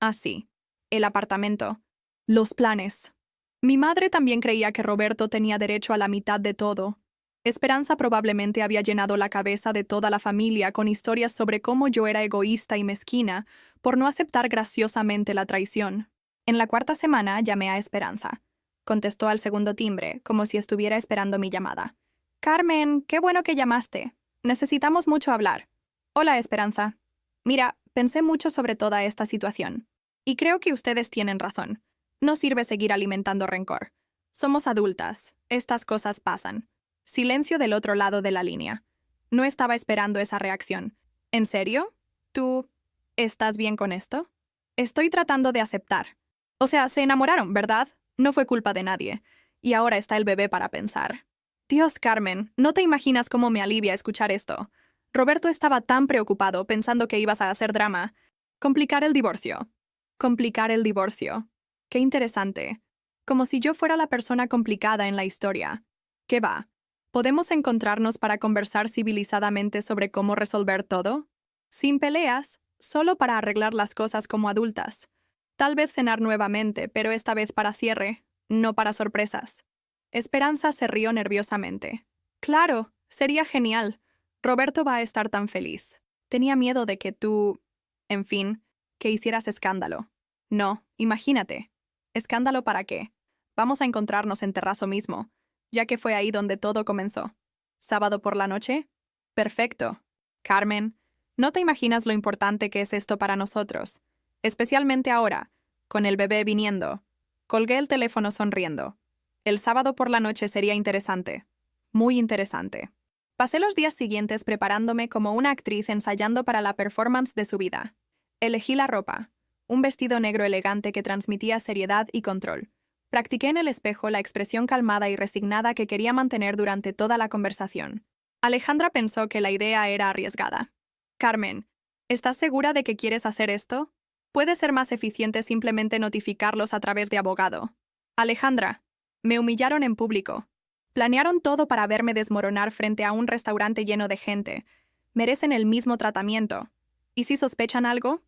Ah, sí, el apartamento. Los planes. Mi madre también creía que Roberto tenía derecho a la mitad de todo. Esperanza probablemente había llenado la cabeza de toda la familia con historias sobre cómo yo era egoísta y mezquina por no aceptar graciosamente la traición. En la 4ª semana llamé a Esperanza. Contestó al segundo timbre, como si estuviera esperando mi llamada. Carmen, qué bueno que llamaste. Necesitamos mucho hablar. Hola, Esperanza. Mira, pensé mucho sobre toda esta situación. Y creo que ustedes tienen razón. No sirve seguir alimentando rencor. Somos adultas. Estas cosas pasan. Silencio del otro lado de la línea. No estaba esperando esa reacción. ¿En serio? ¿Tú estás bien con esto? Estoy tratando de aceptar. O sea, se enamoraron, ¿verdad? No fue culpa de nadie. Y ahora está el bebé para pensar. Dios, Carmen, no te imaginas cómo me alivia escuchar esto. Roberto estaba tan preocupado pensando que ibas a hacer drama. Complicar el divorcio. Complicar el divorcio. Qué interesante. Como si yo fuera la persona complicada en la historia. ¿Qué va? ¿Podemos encontrarnos para conversar civilizadamente sobre cómo resolver todo? Sin peleas, solo para arreglar las cosas como adultas. Tal vez cenar nuevamente, pero esta vez para cierre, no para sorpresas. Esperanza se rió nerviosamente. Claro, sería genial. Roberto va a estar tan feliz. Tenía miedo de que tú, en fin, que hicieras escándalo. No, imagínate. ¿Escándalo para qué? Vamos a encontrarnos en terrazo mismo, ya que fue ahí donde todo comenzó. ¿Sábado por la noche? Perfecto. Carmen, no te imaginas lo importante que es esto para nosotros, especialmente ahora, con el bebé viniendo. Colgué el teléfono sonriendo. El sábado por la noche sería interesante. Muy interesante. Pasé los días siguientes preparándome como una actriz ensayando para la performance de su vida. Elegí la ropa. Un vestido negro elegante que transmitía seriedad y control. Practiqué en el espejo la expresión calmada y resignada que quería mantener durante toda la conversación. Alejandra pensó que la idea era arriesgada. Carmen, ¿estás segura de que quieres hacer esto? Puede ser más eficiente simplemente notificarlos a través de abogado. Alejandra, me humillaron en público. Planearon todo para verme desmoronar frente a un restaurante lleno de gente. Merecen el mismo tratamiento. ¿Y si sospechan algo?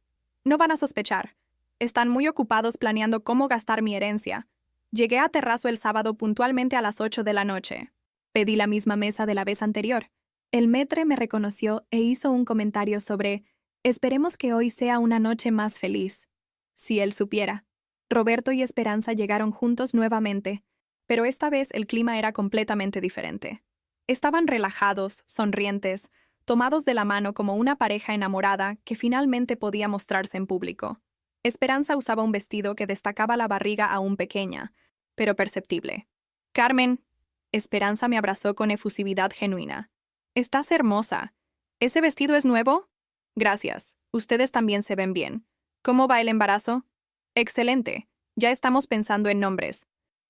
No van a sospechar. Están muy ocupados planeando cómo gastar mi herencia. Llegué a Terrazo el sábado puntualmente a las 8 de la noche. Pedí la misma mesa de la vez anterior. El maître me reconoció e hizo un comentario sobre «Esperemos que hoy sea una noche más feliz». Si él supiera. Roberto y Esperanza llegaron juntos nuevamente, pero esta vez el clima era completamente diferente. Estaban relajados, sonrientes, tomados de la mano como una pareja enamorada que finalmente podía mostrarse en público. Esperanza usaba un vestido que destacaba la barriga aún pequeña, pero perceptible. «Carmen». Esperanza me abrazó con efusividad genuina. «Estás hermosa. ¿Ese vestido es nuevo?» «Gracias. Ustedes también se ven bien. ¿Cómo va el embarazo?» «Excelente. Ya estamos pensando en nombres.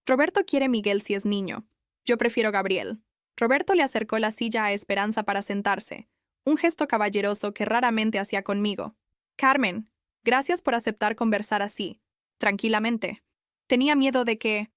Roberto quiere Miguel si es niño. Yo prefiero Gabriel». Roberto le acercó la silla a Esperanza para sentarse, un gesto caballeroso que raramente hacía conmigo. «Carmen, gracias por aceptar conversar así, tranquilamente. Tenía miedo de que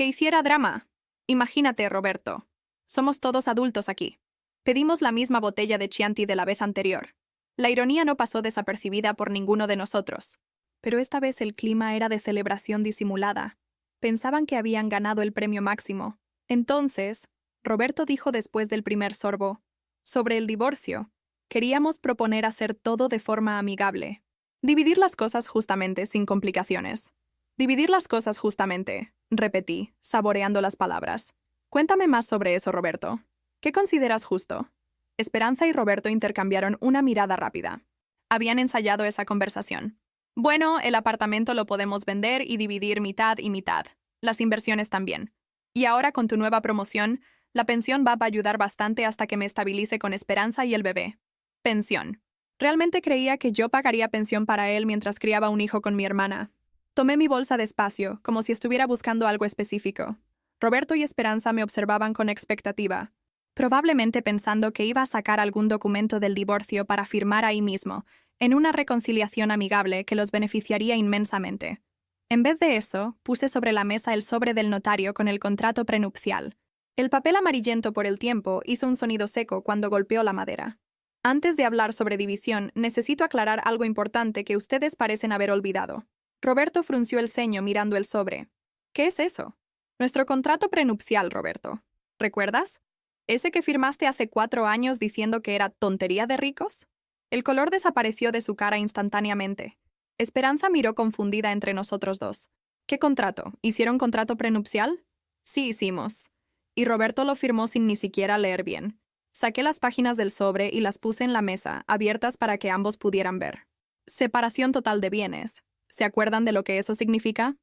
hiciera drama. Imagínate, Roberto. Somos todos adultos aquí. Pedimos la misma botella de Chianti de la vez anterior. La ironía no pasó desapercibida por ninguno de nosotros. Pero esta vez el clima era de celebración disimulada. Pensaban que habían ganado el premio máximo. Entonces, Roberto dijo después del primer sorbo, sobre el divorcio, queríamos proponer hacer todo de forma amigable. Dividir las cosas justamente, sin complicaciones. Dividir las cosas justamente, repetí, saboreando las palabras. Cuéntame más sobre eso, Roberto. ¿Qué consideras justo? Esperanza y Roberto intercambiaron una mirada rápida. Habían ensayado esa conversación. Bueno, el apartamento lo podemos vender y dividir mitad y mitad. Las inversiones también. Y ahora con tu nueva promoción, la pensión va a ayudar bastante hasta que me estabilice con Esperanza y el bebé. Pensión. Realmente creía que yo pagaría pensión para él mientras criaba un hijo con mi hermana. Tomé mi bolsa despacio, como si estuviera buscando algo específico. Roberto y Esperanza me observaban con expectativa, probablemente pensando que iba a sacar algún documento del divorcio para firmar ahí mismo, en una reconciliación amigable que los beneficiaría inmensamente. En vez de eso, puse sobre la mesa el sobre del notario con el contrato prenupcial. El papel amarillento por el tiempo hizo un sonido seco cuando golpeó la madera. Antes de hablar sobre división, necesito aclarar algo importante que ustedes parecen haber olvidado. Roberto frunció el ceño mirando el sobre. ¿Qué es eso? Nuestro contrato prenupcial, Roberto. ¿Recuerdas? ¿Ese que firmaste hace 4 años diciendo que era tontería de ricos? El color desapareció de su cara instantáneamente. Esperanza miró confundida entre nosotros dos. ¿Qué contrato? ¿Hicieron contrato prenupcial? Sí, hicimos. Y Roberto lo firmó sin ni siquiera leer bien. Saqué las páginas del sobre y las puse en la mesa, abiertas para que ambos pudieran ver. Separación total de bienes. ¿Se acuerdan de lo que eso significa?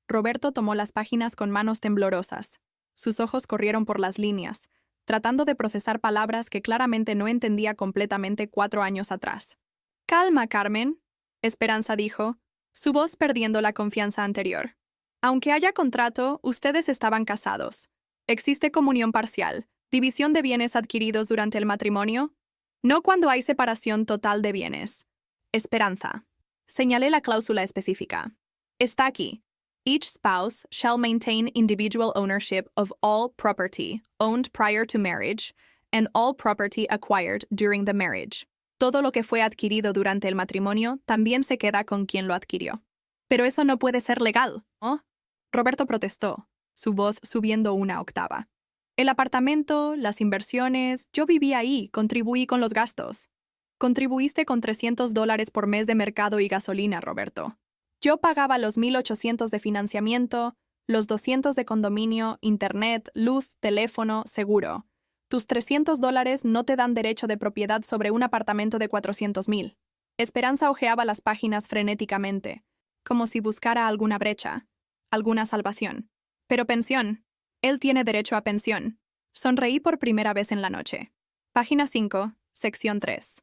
Roberto tomó las páginas con manos temblorosas. Sus ojos corrieron por las líneas, tratando de procesar palabras que claramente no entendía completamente 4 años atrás. «Calma, Carmen», Esperanza dijo, su voz perdiendo la confianza anterior. «Aunque haya contrato, ustedes estaban casados. ¿Existe comunión parcial, división de bienes adquiridos durante el matrimonio? No cuando hay separación total de bienes». Esperanza. Señalé la cláusula específica. Está aquí. Each spouse shall maintain individual ownership of all property owned prior to marriage and all property acquired during the marriage. Todo lo que fue adquirido durante el matrimonio también se queda con quien lo adquirió. Pero eso no puede ser legal, ¿no? Roberto protestó, su voz subiendo una octava. El apartamento, las inversiones, yo viví ahí, contribuí con los gastos. Contribuiste con $300 por mes de mercado y gasolina, Roberto. Yo pagaba los 1,800 de financiamiento, los 200 de condominio, internet, luz, teléfono, seguro. Tus $300 no te dan derecho de propiedad sobre un apartamento de 400,000. Esperanza hojeaba las páginas frenéticamente, como si buscara alguna brecha, alguna salvación. Pero pensión. Él tiene derecho a pensión. Sonreí por primera vez en la noche. Página 5, sección 3.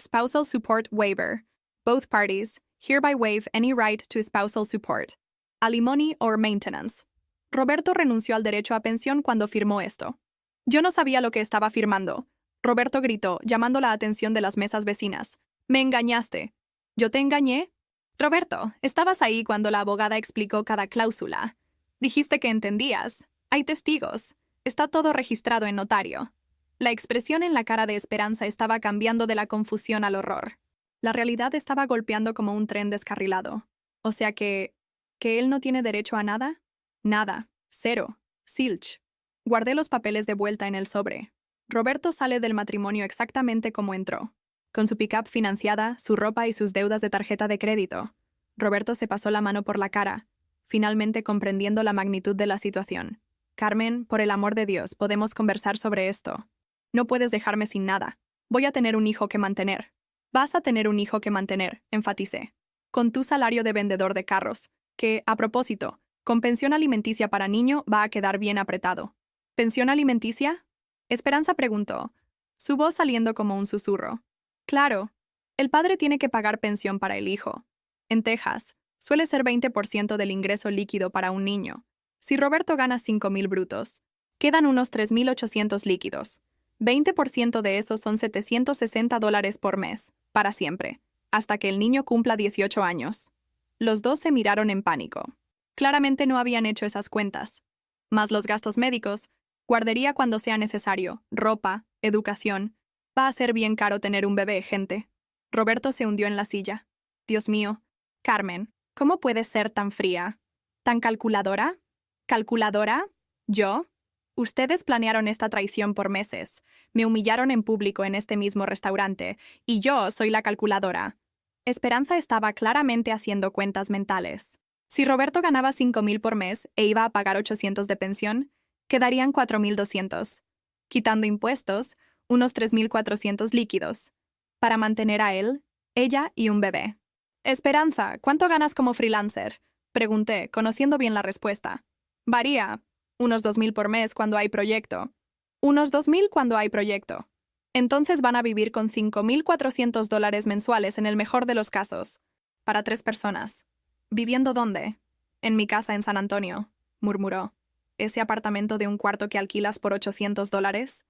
Spousal Support Waiver. Both parties hereby waive any right to spousal support, alimony or maintenance, Roberto renunció al derecho a pensión cuando firmó esto. Yo no sabía lo que estaba firmando. Roberto gritó, llamando la atención de las mesas vecinas. Me engañaste. ¿Yo te engañé? Roberto, estabas ahí cuando la abogada explicó cada cláusula. Dijiste que entendías. Hay testigos. Está todo registrado en notario. La expresión en la cara de Esperanza estaba cambiando de la confusión al horror. La realidad estaba golpeando como un tren descarrilado. O sea ¿que él no tiene derecho a nada? Nada. Cero. Silch. Guardé los papeles de vuelta en el sobre. Roberto sale del matrimonio exactamente como entró. Con su pick-up financiada, su ropa y sus deudas de tarjeta de crédito. Roberto se pasó la mano por la cara, finalmente comprendiendo la magnitud de la situación. Carmen, por el amor de Dios, podemos conversar sobre esto. No puedes dejarme sin nada. Voy a tener un hijo que mantener. Vas a tener un hijo que mantener, enfaticé. Con tu salario de vendedor de carros, que, a propósito, con pensión alimenticia para niño va a quedar bien apretado. ¿Pensión alimenticia? Esperanza preguntó, su voz saliendo como un susurro. Claro, el padre tiene que pagar pensión para el hijo. En Texas, suele ser 20% del ingreso líquido para un niño. Si Roberto gana 5,000 brutos, quedan unos 3,800 líquidos. 20% de esos son $760 por mes, para siempre, hasta que el niño cumpla 18 años. Los dos se miraron en pánico. Claramente no habían hecho esas cuentas. Más los gastos médicos, guardería cuando sea necesario, ropa, educación. Va a ser bien caro tener un bebé, gente. Roberto se hundió en la silla. Dios mío. Carmen, ¿cómo puedes ser tan fría? ¿Tan calculadora? ¿Calculadora? ¿Yo? Ustedes planearon esta traición por meses. Me humillaron en público en este mismo restaurante, y yo soy la calculadora. Esperanza estaba claramente haciendo cuentas mentales. Si Roberto ganaba 5,000 por mes e iba a pagar 800 de pensión, quedarían 4,200. Quitando impuestos, unos 3,400 líquidos. Para mantener a él, ella y un bebé. Esperanza, ¿cuánto ganas como freelancer? Pregunté, conociendo bien la respuesta. Varía. Unos 2,000 por mes cuando hay proyecto. Unos 2,000 cuando hay proyecto. Entonces van a vivir con $5,400 mensuales en el mejor de los casos. Para 3 personas. ¿Viviendo dónde? En mi casa en San Antonio, murmuró. ¿Ese apartamento de un cuarto que alquilas por $800?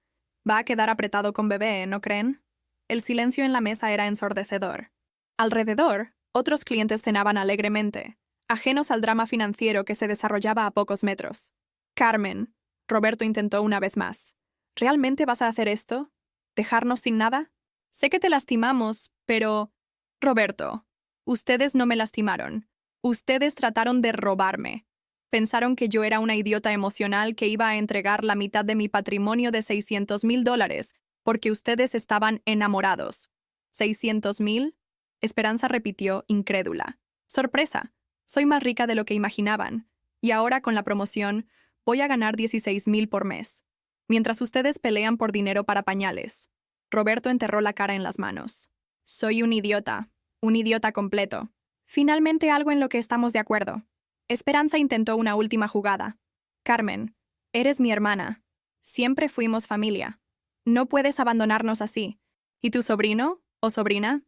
Va a quedar apretado con bebé, ¿no creen? El silencio en la mesa era ensordecedor. Alrededor, otros clientes cenaban alegremente, ajenos al drama financiero que se desarrollaba a pocos metros. Carmen, Roberto intentó una vez más. ¿Realmente vas a hacer esto? ¿Dejarnos sin nada? Sé que te lastimamos, pero... Roberto, ustedes no me lastimaron. Ustedes trataron de robarme. Pensaron que yo era una idiota emocional que iba a entregar la mitad de mi patrimonio de $600,000 porque ustedes estaban enamorados. ¿600,000? Esperanza repitió, incrédula. Sorpresa. Soy más rica de lo que imaginaban. Y ahora, con la promoción, voy a ganar 16,000 por mes. Mientras ustedes pelean por dinero para pañales. Roberto enterró la cara en las manos. Soy un idiota completo. Finalmente algo en lo que estamos de acuerdo. Esperanza intentó una última jugada. Carmen, eres mi hermana. Siempre fuimos familia. No puedes abandonarnos así. ¿Y tu sobrino o sobrina?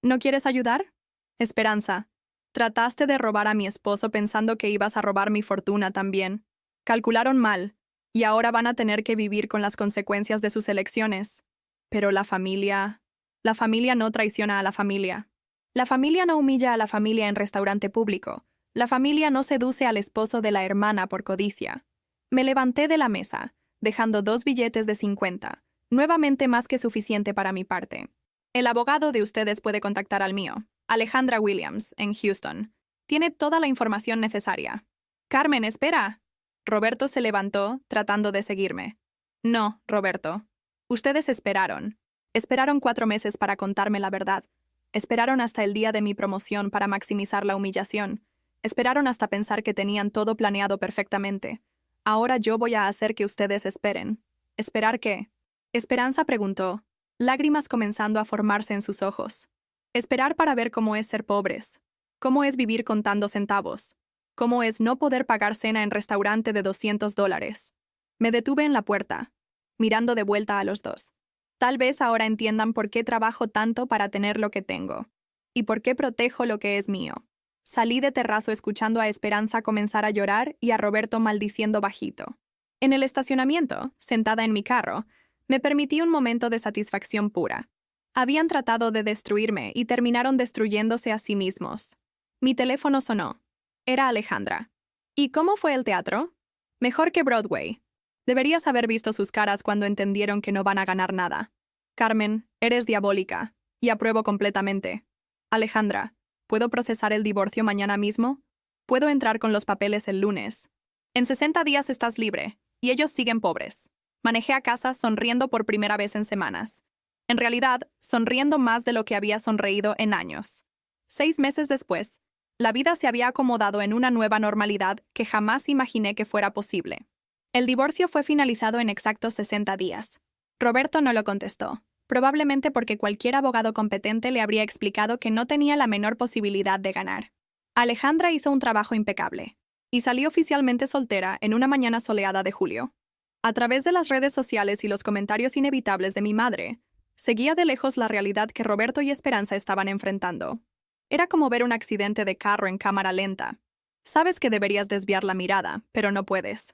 ¿No quieres ayudar? Esperanza, trataste de robar a mi esposo pensando que ibas a robar mi fortuna también. Calcularon mal, y ahora van a tener que vivir con las consecuencias de sus elecciones. Pero la familia no traiciona a la familia. La familia no humilla a la familia en restaurante público. La familia no seduce al esposo de la hermana por codicia. Me levanté de la mesa, dejando 2 billetes de 50, nuevamente más que suficiente para mi parte. El abogado de ustedes puede contactar al mío, Alejandra Williams, en Houston. Tiene toda la información necesaria. Carmen, espera. Roberto se levantó, tratando de seguirme. No, Roberto. Ustedes esperaron. Esperaron 4 meses para contarme la verdad. Esperaron hasta el día de mi promoción para maximizar la humillación. Esperaron hasta pensar que tenían todo planeado perfectamente. Ahora yo voy a hacer que ustedes esperen. ¿Esperar qué? Esperanza preguntó, lágrimas comenzando a formarse en sus ojos. Esperar para ver cómo es ser pobres. Cómo es vivir contando centavos. Cómo es no poder pagar cena en restaurante de $200. Me detuve en la puerta, mirando de vuelta a los dos. Tal vez ahora entiendan por qué trabajo tanto para tener lo que tengo. Y por qué protejo lo que es mío. Salí de terrazo escuchando a Esperanza comenzar a llorar y a Roberto maldiciendo bajito. En el estacionamiento, sentada en mi carro, me permití un momento de satisfacción pura. Habían tratado de destruirme y terminaron destruyéndose a sí mismos. Mi teléfono sonó. Era Alejandra. ¿Y cómo fue el teatro? Mejor que Broadway. Deberías haber visto sus caras cuando entendieron que no van a ganar nada. Carmen, eres diabólica. Y apruebo completamente. Alejandra, ¿puedo procesar el divorcio mañana mismo? Puedo entrar con los papeles el lunes. En 60 días estás libre, y ellos siguen pobres. Manejé a casa sonriendo por primera vez en semanas. En realidad, sonriendo más de lo que había sonreído en años. 6 meses después, la vida se había acomodado en una nueva normalidad que jamás imaginé que fuera posible. El divorcio fue finalizado en exactos 60 días. Roberto no lo contestó, probablemente porque cualquier abogado competente le habría explicado que no tenía la menor posibilidad de ganar. Alejandra hizo un trabajo impecable, y salió oficialmente soltera en una mañana soleada de julio. A través de las redes sociales y los comentarios inevitables de mi madre, seguía de lejos la realidad que Roberto y Esperanza estaban enfrentando. Era como ver un accidente de carro en cámara lenta. Sabes que deberías desviar la mirada, pero no puedes.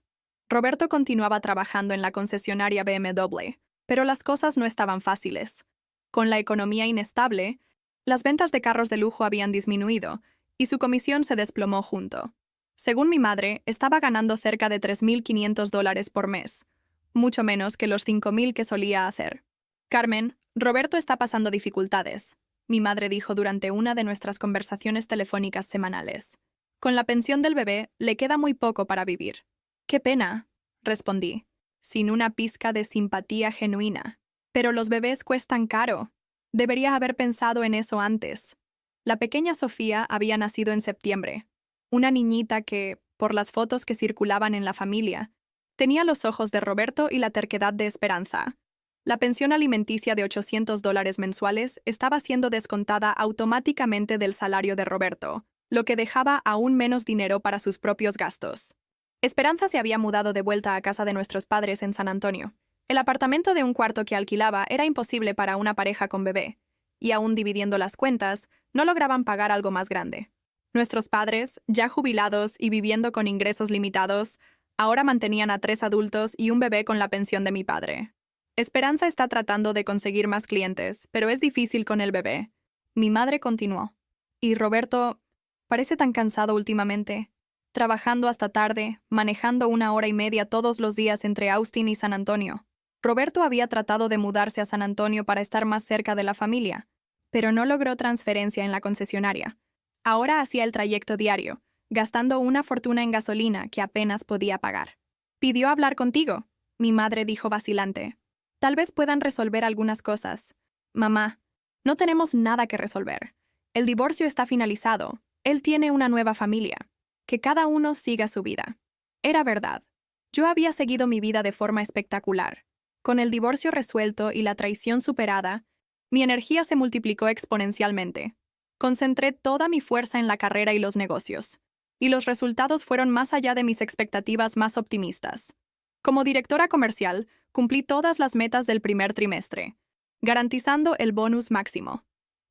Roberto continuaba trabajando en la concesionaria BMW, pero las cosas no estaban fáciles. Con la economía inestable, las ventas de carros de lujo habían disminuido y su comisión se desplomó junto. Según mi madre, estaba ganando cerca de $3,500 por mes, mucho menos que los 5,000 que solía hacer. Carmen, Roberto está pasando dificultades, mi madre dijo durante una de nuestras conversaciones telefónicas semanales. Con la pensión del bebé, le queda muy poco para vivir. «Qué pena», respondí, sin una pizca de simpatía genuina. «Pero los bebés cuestan caro. Debería haber pensado en eso antes». La pequeña Sofía había nacido en septiembre. Una niñita que, por las fotos que circulaban en la familia, tenía los ojos de Roberto y la terquedad de Esperanza. La pensión alimenticia de $800 mensuales estaba siendo descontada automáticamente del salario de Roberto, lo que dejaba aún menos dinero para sus propios gastos. Esperanza se había mudado de vuelta a casa de nuestros padres en San Antonio. El apartamento de un cuarto que alquilaba era imposible para una pareja con bebé, y aún dividiendo las cuentas, no lograban pagar algo más grande. Nuestros padres, ya jubilados y viviendo con ingresos limitados, ahora mantenían a 3 adultos y un bebé con la pensión de mi padre. Esperanza está tratando de conseguir más clientes, pero es difícil con el bebé. Mi madre continuó. Y Roberto parece tan cansado últimamente, trabajando hasta tarde, manejando 1 hora y media todos los días entre Austin y San Antonio. Roberto había tratado de mudarse a San Antonio para estar más cerca de la familia, pero no logró transferencia en la concesionaria. Ahora hacía el trayecto diario, gastando una fortuna en gasolina que apenas podía pagar. «Pidió hablar contigo», mi madre dijo vacilante. «Tal vez puedan resolver algunas cosas». «Mamá, no tenemos nada que resolver. El divorcio está finalizado. Él tiene una nueva familia. Que cada uno siga su vida». Era verdad. Yo había seguido mi vida de forma espectacular. Con el divorcio resuelto y la traición superada, mi energía se multiplicó exponencialmente. Concentré toda mi fuerza en la carrera y los negocios, y los resultados fueron más allá de mis expectativas más optimistas. Como directora comercial, cumplí todas las metas del primer trimestre, garantizando el bonus máximo.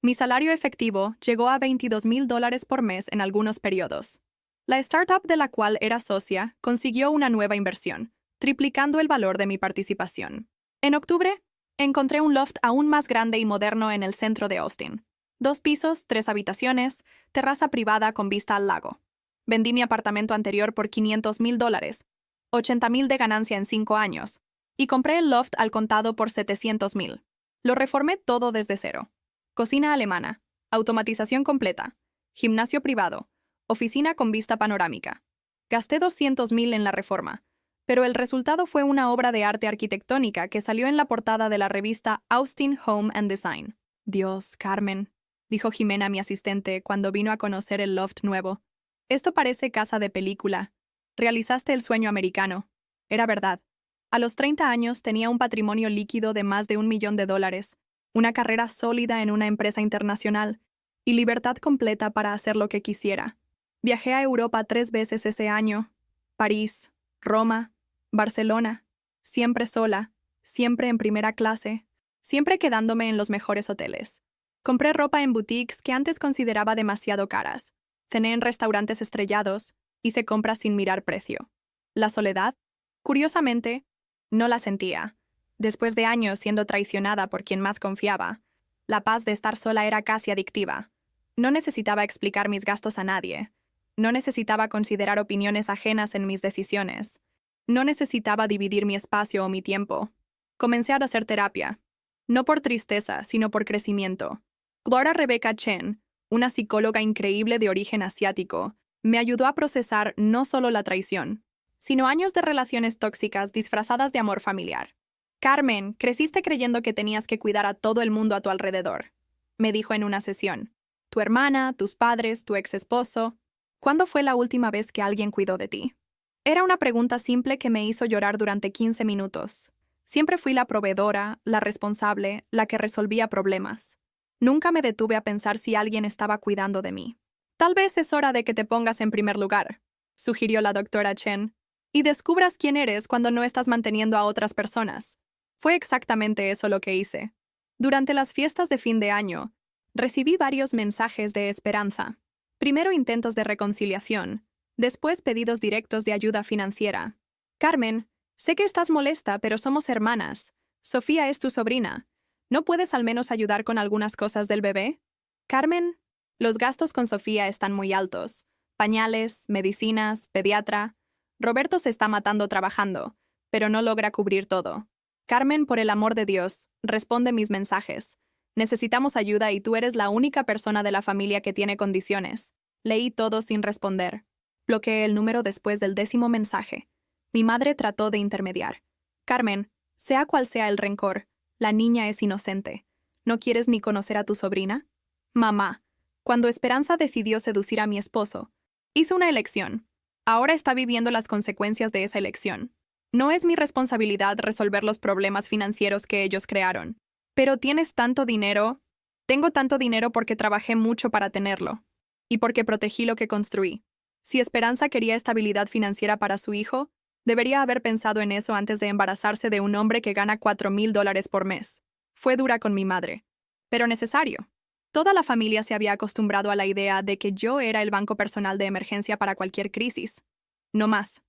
Mi salario efectivo llegó a $22,000 por mes en algunos periodos. La startup de la cual era socia consiguió una nueva inversión, triplicando el valor de mi participación. En octubre, encontré un loft aún más grande y moderno en el centro de Austin. 2 pisos, 3 habitaciones, terraza privada con vista al lago. Vendí mi apartamento anterior por $500,000, 80,000 de ganancia en 5 años, y compré el loft al contado por 700,000. Lo reformé todo desde cero. Cocina alemana, automatización completa, gimnasio privado, oficina con vista panorámica. Gasté 200,000 en la reforma, pero el resultado fue una obra de arte arquitectónica que salió en la portada de la revista Austin Home and Design. «Dios, Carmen», dijo Jimena, mi asistente, cuando vino a conocer el loft nuevo. «Esto parece casa de película. Realizaste el sueño americano». Era verdad. A los 30 años tenía un patrimonio líquido de más de $1 millón, una carrera sólida en una empresa internacional y libertad completa para hacer lo que quisiera. Viajé a Europa 3 veces ese año. París, Roma, Barcelona. Siempre sola, siempre en primera clase, siempre quedándome en los mejores hoteles. Compré ropa en boutiques que antes consideraba demasiado caras. Cené en restaurantes estrellados, hice compras sin mirar precio. La soledad, curiosamente, no la sentía. Después de años siendo traicionada por quien más confiaba, la paz de estar sola era casi adictiva. No necesitaba explicar mis gastos a nadie. No necesitaba considerar opiniones ajenas en mis decisiones. No necesitaba dividir mi espacio o mi tiempo. Comencé a hacer terapia. No por tristeza, sino por crecimiento. Gloria Rebecca Chen, una psicóloga increíble de origen asiático, me ayudó a procesar no solo la traición, sino años de relaciones tóxicas disfrazadas de amor familiar. Carmen, creciste creyendo que tenías que cuidar a todo el mundo a tu alrededor, me dijo en una sesión. Tu hermana, tus padres, tu ex esposo. ¿Cuándo fue la última vez que alguien cuidó de ti? Era una pregunta simple que me hizo llorar durante 15 minutos. Siempre fui la proveedora, la responsable, la que resolvía problemas. Nunca me detuve a pensar si alguien estaba cuidando de mí. Tal vez es hora de que te pongas en primer lugar, sugirió la doctora Chen, y descubras quién eres cuando no estás manteniendo a otras personas. Fue exactamente eso lo que hice. Durante las fiestas de fin de año, recibí varios mensajes de esperanza. Primero intentos de reconciliación, después pedidos directos de ayuda financiera. Carmen, sé que estás molesta, pero somos hermanas. Sofía es tu sobrina. ¿No puedes al menos ayudar con algunas cosas del bebé? Carmen, los gastos con Sofía están muy altos. Pañales, medicinas, pediatra. Roberto se está matando trabajando, pero no logra cubrir todo. Carmen, por el amor de Dios, responde mis mensajes. Necesitamos ayuda y tú eres la única persona de la familia que tiene condiciones. Leí todo sin responder. Bloqueé el número después del 10º mensaje. Mi madre trató de intermediar. Carmen, sea cual sea el rencor, la niña es inocente. ¿No quieres ni conocer a tu sobrina? Mamá, cuando Esperanza decidió seducir a mi esposo, hizo una elección. Ahora está viviendo las consecuencias de esa elección. No es mi responsabilidad resolver los problemas financieros que ellos crearon. Pero tienes tanto dinero. Tengo tanto dinero porque trabajé mucho para tenerlo. Y porque protegí lo que construí. Si Esperanza quería estabilidad financiera para su hijo, debería haber pensado en eso antes de embarazarse de un hombre que gana $4,000 por mes. Fue dura con mi madre. Pero necesario. Toda la familia se había acostumbrado a la idea de que yo era el banco personal de emergencia para cualquier crisis. No más.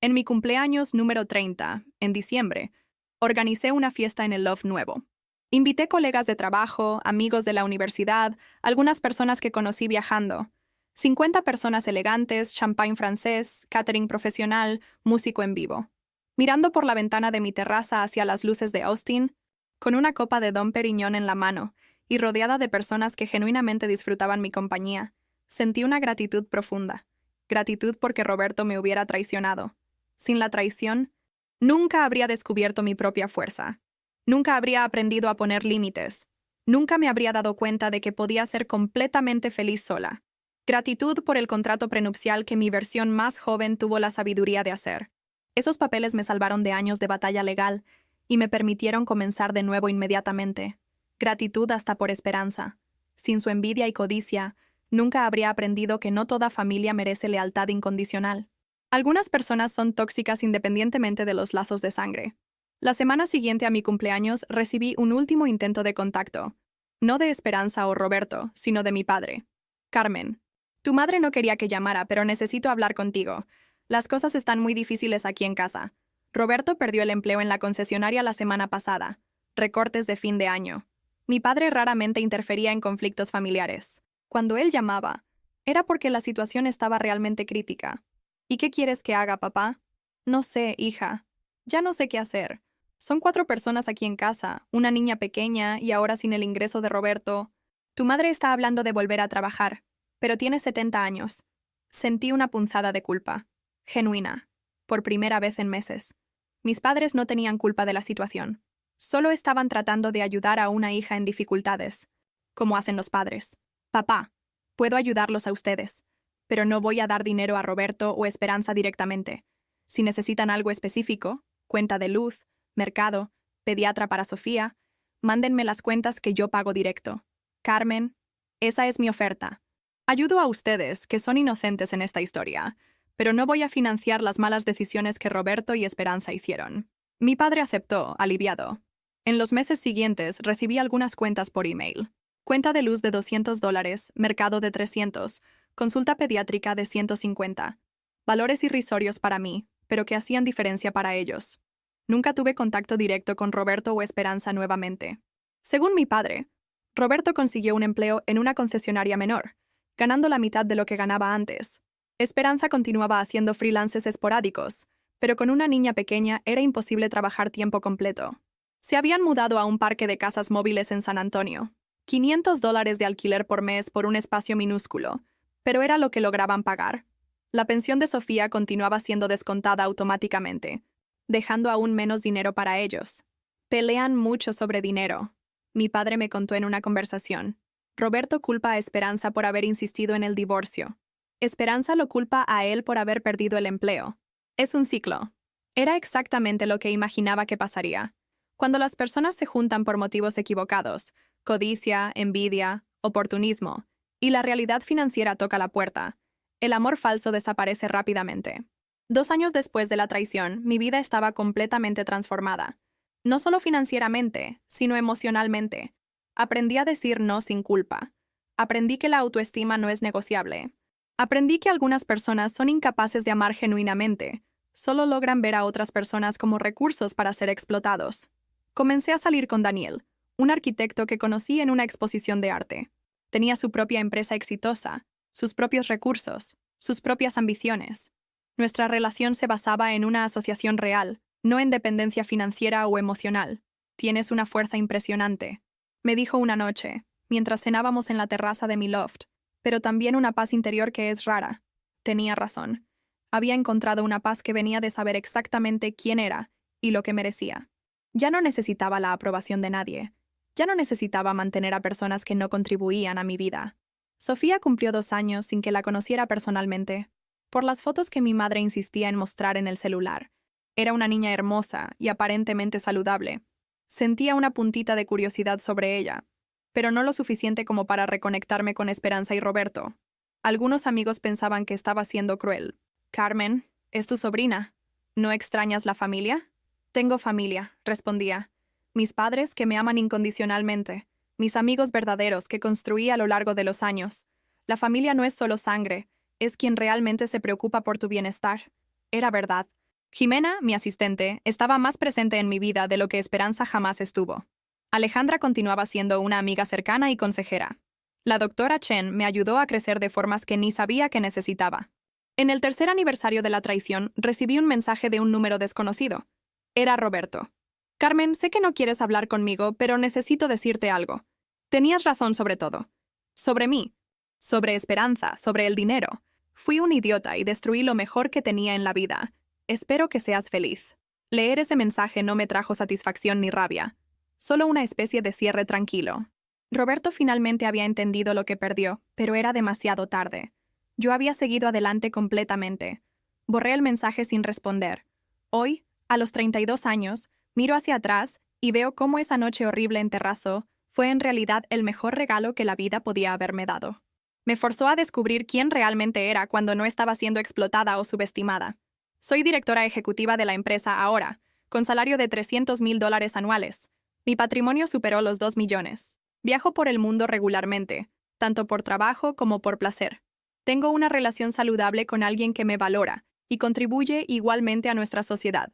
En mi cumpleaños número 30, en diciembre, organicé una fiesta en el loft nuevo. Invité colegas de trabajo, amigos de la universidad, algunas personas que conocí viajando. 50 personas elegantes, champagne francés, catering profesional, músico en vivo. Mirando por la ventana de mi terraza hacia las luces de Austin, con una copa de Dom Pérignon en la mano y rodeada de personas que genuinamente disfrutaban mi compañía, sentí una gratitud profunda. Gratitud porque Roberto me hubiera traicionado. Sin la traición, nunca habría descubierto mi propia fuerza. Nunca habría aprendido a poner límites. Nunca me habría dado cuenta de que podía ser completamente feliz sola. Gratitud por el contrato prenupcial que mi versión más joven tuvo la sabiduría de hacer. Esos papeles me salvaron de años de batalla legal y me permitieron comenzar de nuevo inmediatamente. Gratitud hasta por Esperanza. Sin su envidia y codicia, nunca habría aprendido que no toda familia merece lealtad incondicional. Algunas personas son tóxicas independientemente de los lazos de sangre. La semana siguiente a mi cumpleaños recibí un último intento de contacto. No de Esperanza o Roberto, sino de mi padre. Carmen, tu madre no quería que llamara, pero necesito hablar contigo. Las cosas están muy difíciles aquí en casa. Roberto perdió el empleo en la concesionaria la semana pasada. Recortes de fin de año. Mi padre raramente interfería en conflictos familiares. Cuando él llamaba, era porque la situación estaba realmente crítica. ¿Y qué quieres que haga, papá? No sé, hija. Ya no sé qué hacer. Son 4 personas aquí en casa, una niña pequeña y ahora sin el ingreso de Roberto. Tu madre está hablando de volver a trabajar, pero tiene 70 años. Sentí una punzada de culpa. Genuina. Por primera vez en meses. Mis padres no tenían culpa de la situación. Solo estaban tratando de ayudar a una hija en dificultades, como hacen los padres. Papá, puedo ayudarlos a ustedes, pero no voy a dar dinero a Roberto o Esperanza directamente. Si necesitan algo específico, cuenta de luz, mercado, pediatra para Sofía, mándenme las cuentas que yo pago directo. Carmen, esa es mi oferta. Ayudo a ustedes, que son inocentes en esta historia, pero no voy a financiar las malas decisiones que Roberto y Esperanza hicieron. Mi padre aceptó, aliviado. En los meses siguientes recibí algunas cuentas por email. Cuenta de luz de $200, mercado de 300, Consulta pediátrica de 150. Valores irrisorios para mí, pero que hacían diferencia para ellos. Nunca tuve contacto directo con Roberto o Esperanza nuevamente. Según mi padre, Roberto consiguió un empleo en una concesionaria menor, ganando la mitad de lo que ganaba antes. Esperanza continuaba haciendo freelances esporádicos, pero con una niña pequeña era imposible trabajar tiempo completo. Se habían mudado a un parque de casas móviles en San Antonio. $500 de alquiler por mes por un espacio minúsculo, pero era lo que lograban pagar. La pensión de Sofía continuaba siendo descontada automáticamente, dejando aún menos dinero para ellos. Pelean mucho sobre dinero. Mi padre me contó en una conversación. Roberto culpa a Esperanza por haber insistido en el divorcio. Esperanza lo culpa a él por haber perdido el empleo. Es un ciclo. Era exactamente lo que imaginaba que pasaría. Cuando las personas se juntan por motivos equivocados, codicia, envidia, oportunismo, y la realidad financiera toca la puerta, el amor falso desaparece rápidamente. 2 años después de la traición, mi vida estaba completamente transformada. No solo financieramente, sino emocionalmente. Aprendí a decir no sin culpa. Aprendí que la autoestima no es negociable. Aprendí que algunas personas son incapaces de amar genuinamente. Solo logran ver a otras personas como recursos para ser explotados. Comencé a salir con Daniel, un arquitecto que conocí en una exposición de arte. Tenía su propia empresa exitosa, sus propios recursos, sus propias ambiciones. Nuestra relación se basaba en una asociación real, no en dependencia financiera o emocional. Tienes una fuerza impresionante, me dijo una noche, mientras cenábamos en la terraza de mi loft, pero también una paz interior que es rara. Tenía razón. Había encontrado una paz que venía de saber exactamente quién era y lo que merecía. Ya no necesitaba la aprobación de nadie. Ya no necesitaba mantener a personas que no contribuían a mi vida. Sofía cumplió 2 años sin que la conociera personalmente, por las fotos que mi madre insistía en mostrar en el celular. Era una niña hermosa y aparentemente saludable. Sentía una puntita de curiosidad sobre ella, pero no lo suficiente como para reconectarme con Esperanza y Roberto. Algunos amigos pensaban que estaba siendo cruel. Carmen, es tu sobrina. ¿No extrañas la familia? Tengo familia, respondía. Mis padres que me aman incondicionalmente. Mis amigos verdaderos que construí a lo largo de los años. La familia no es solo sangre, es quien realmente se preocupa por tu bienestar. Era verdad. Jimena, mi asistente, estaba más presente en mi vida de lo que Esperanza jamás estuvo. Alejandra continuaba siendo una amiga cercana y consejera. La doctora Chen me ayudó a crecer de formas que ni sabía que necesitaba. En el 3er aniversario de la traición, recibí un mensaje de un número desconocido. Era Roberto. Carmen, sé que no quieres hablar conmigo, pero necesito decirte algo. Tenías razón sobre todo. Sobre mí. Sobre Esperanza, sobre el dinero. Fui un idiota y destruí lo mejor que tenía en la vida. Espero que seas feliz. Leer ese mensaje no me trajo satisfacción ni rabia. Solo una especie de cierre tranquilo. Roberto finalmente había entendido lo que perdió, pero era demasiado tarde. Yo había seguido adelante completamente. Borré el mensaje sin responder. Hoy, a los 32 años, miro hacia atrás y veo cómo esa noche horrible en Terrazo fue en realidad el mejor regalo que la vida podía haberme dado. Me forzó a descubrir quién realmente era cuando no estaba siendo explotada o subestimada. Soy directora ejecutiva de la empresa ahora, con salario de $300,000 anuales. Mi patrimonio superó los 2 millones. Viajo por el mundo regularmente, tanto por trabajo como por placer. Tengo una relación saludable con alguien que me valora y contribuye igualmente a nuestra sociedad.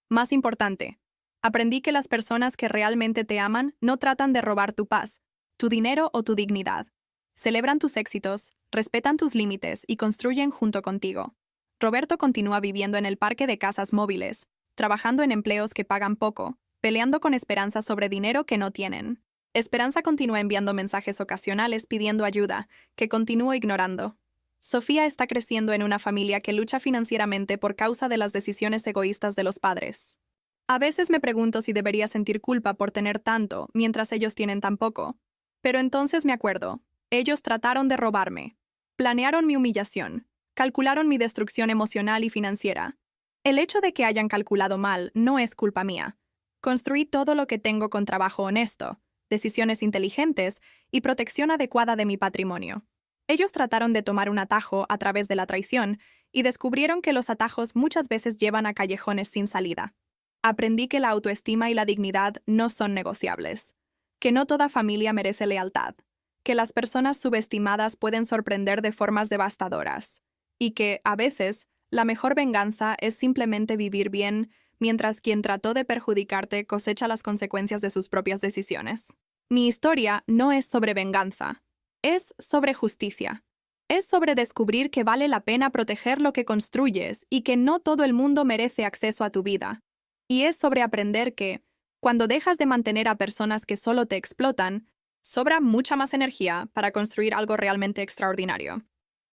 Más importante, aprendí que las personas que realmente te aman no tratan de robar tu paz, tu dinero o tu dignidad. Celebran tus éxitos, respetan tus límites y construyen junto contigo. Roberto continúa viviendo en el parque de casas móviles, trabajando en empleos que pagan poco, peleando con Esperanza sobre dinero que no tienen. Esperanza continúa enviando mensajes ocasionales pidiendo ayuda, que continúo ignorando. Sofía está creciendo en una familia que lucha financieramente por causa de las decisiones egoístas de los padres. A veces me pregunto si debería sentir culpa por tener tanto, mientras ellos tienen tan poco. Pero entonces me acuerdo, ellos trataron de robarme. Planearon mi humillación. Calcularon mi destrucción emocional y financiera. El hecho de que hayan calculado mal no es culpa mía. Construí todo lo que tengo con trabajo honesto, decisiones inteligentes y protección adecuada de mi patrimonio. Ellos trataron de tomar un atajo a través de la traición y descubrieron que los atajos muchas veces llevan a callejones sin salida. Aprendí que la autoestima y la dignidad no son negociables, que no toda familia merece lealtad, que las personas subestimadas pueden sorprender de formas devastadoras, y que, a veces, la mejor venganza es simplemente vivir bien, mientras quien trató de perjudicarte cosecha las consecuencias de sus propias decisiones. Mi historia no es sobre venganza, es sobre justicia. Es sobre descubrir que vale la pena proteger lo que construyes y que no todo el mundo merece acceso a tu vida. Y es sobre aprender que, cuando dejas de mantener a personas que solo te explotan, sobra mucha más energía para construir algo realmente extraordinario.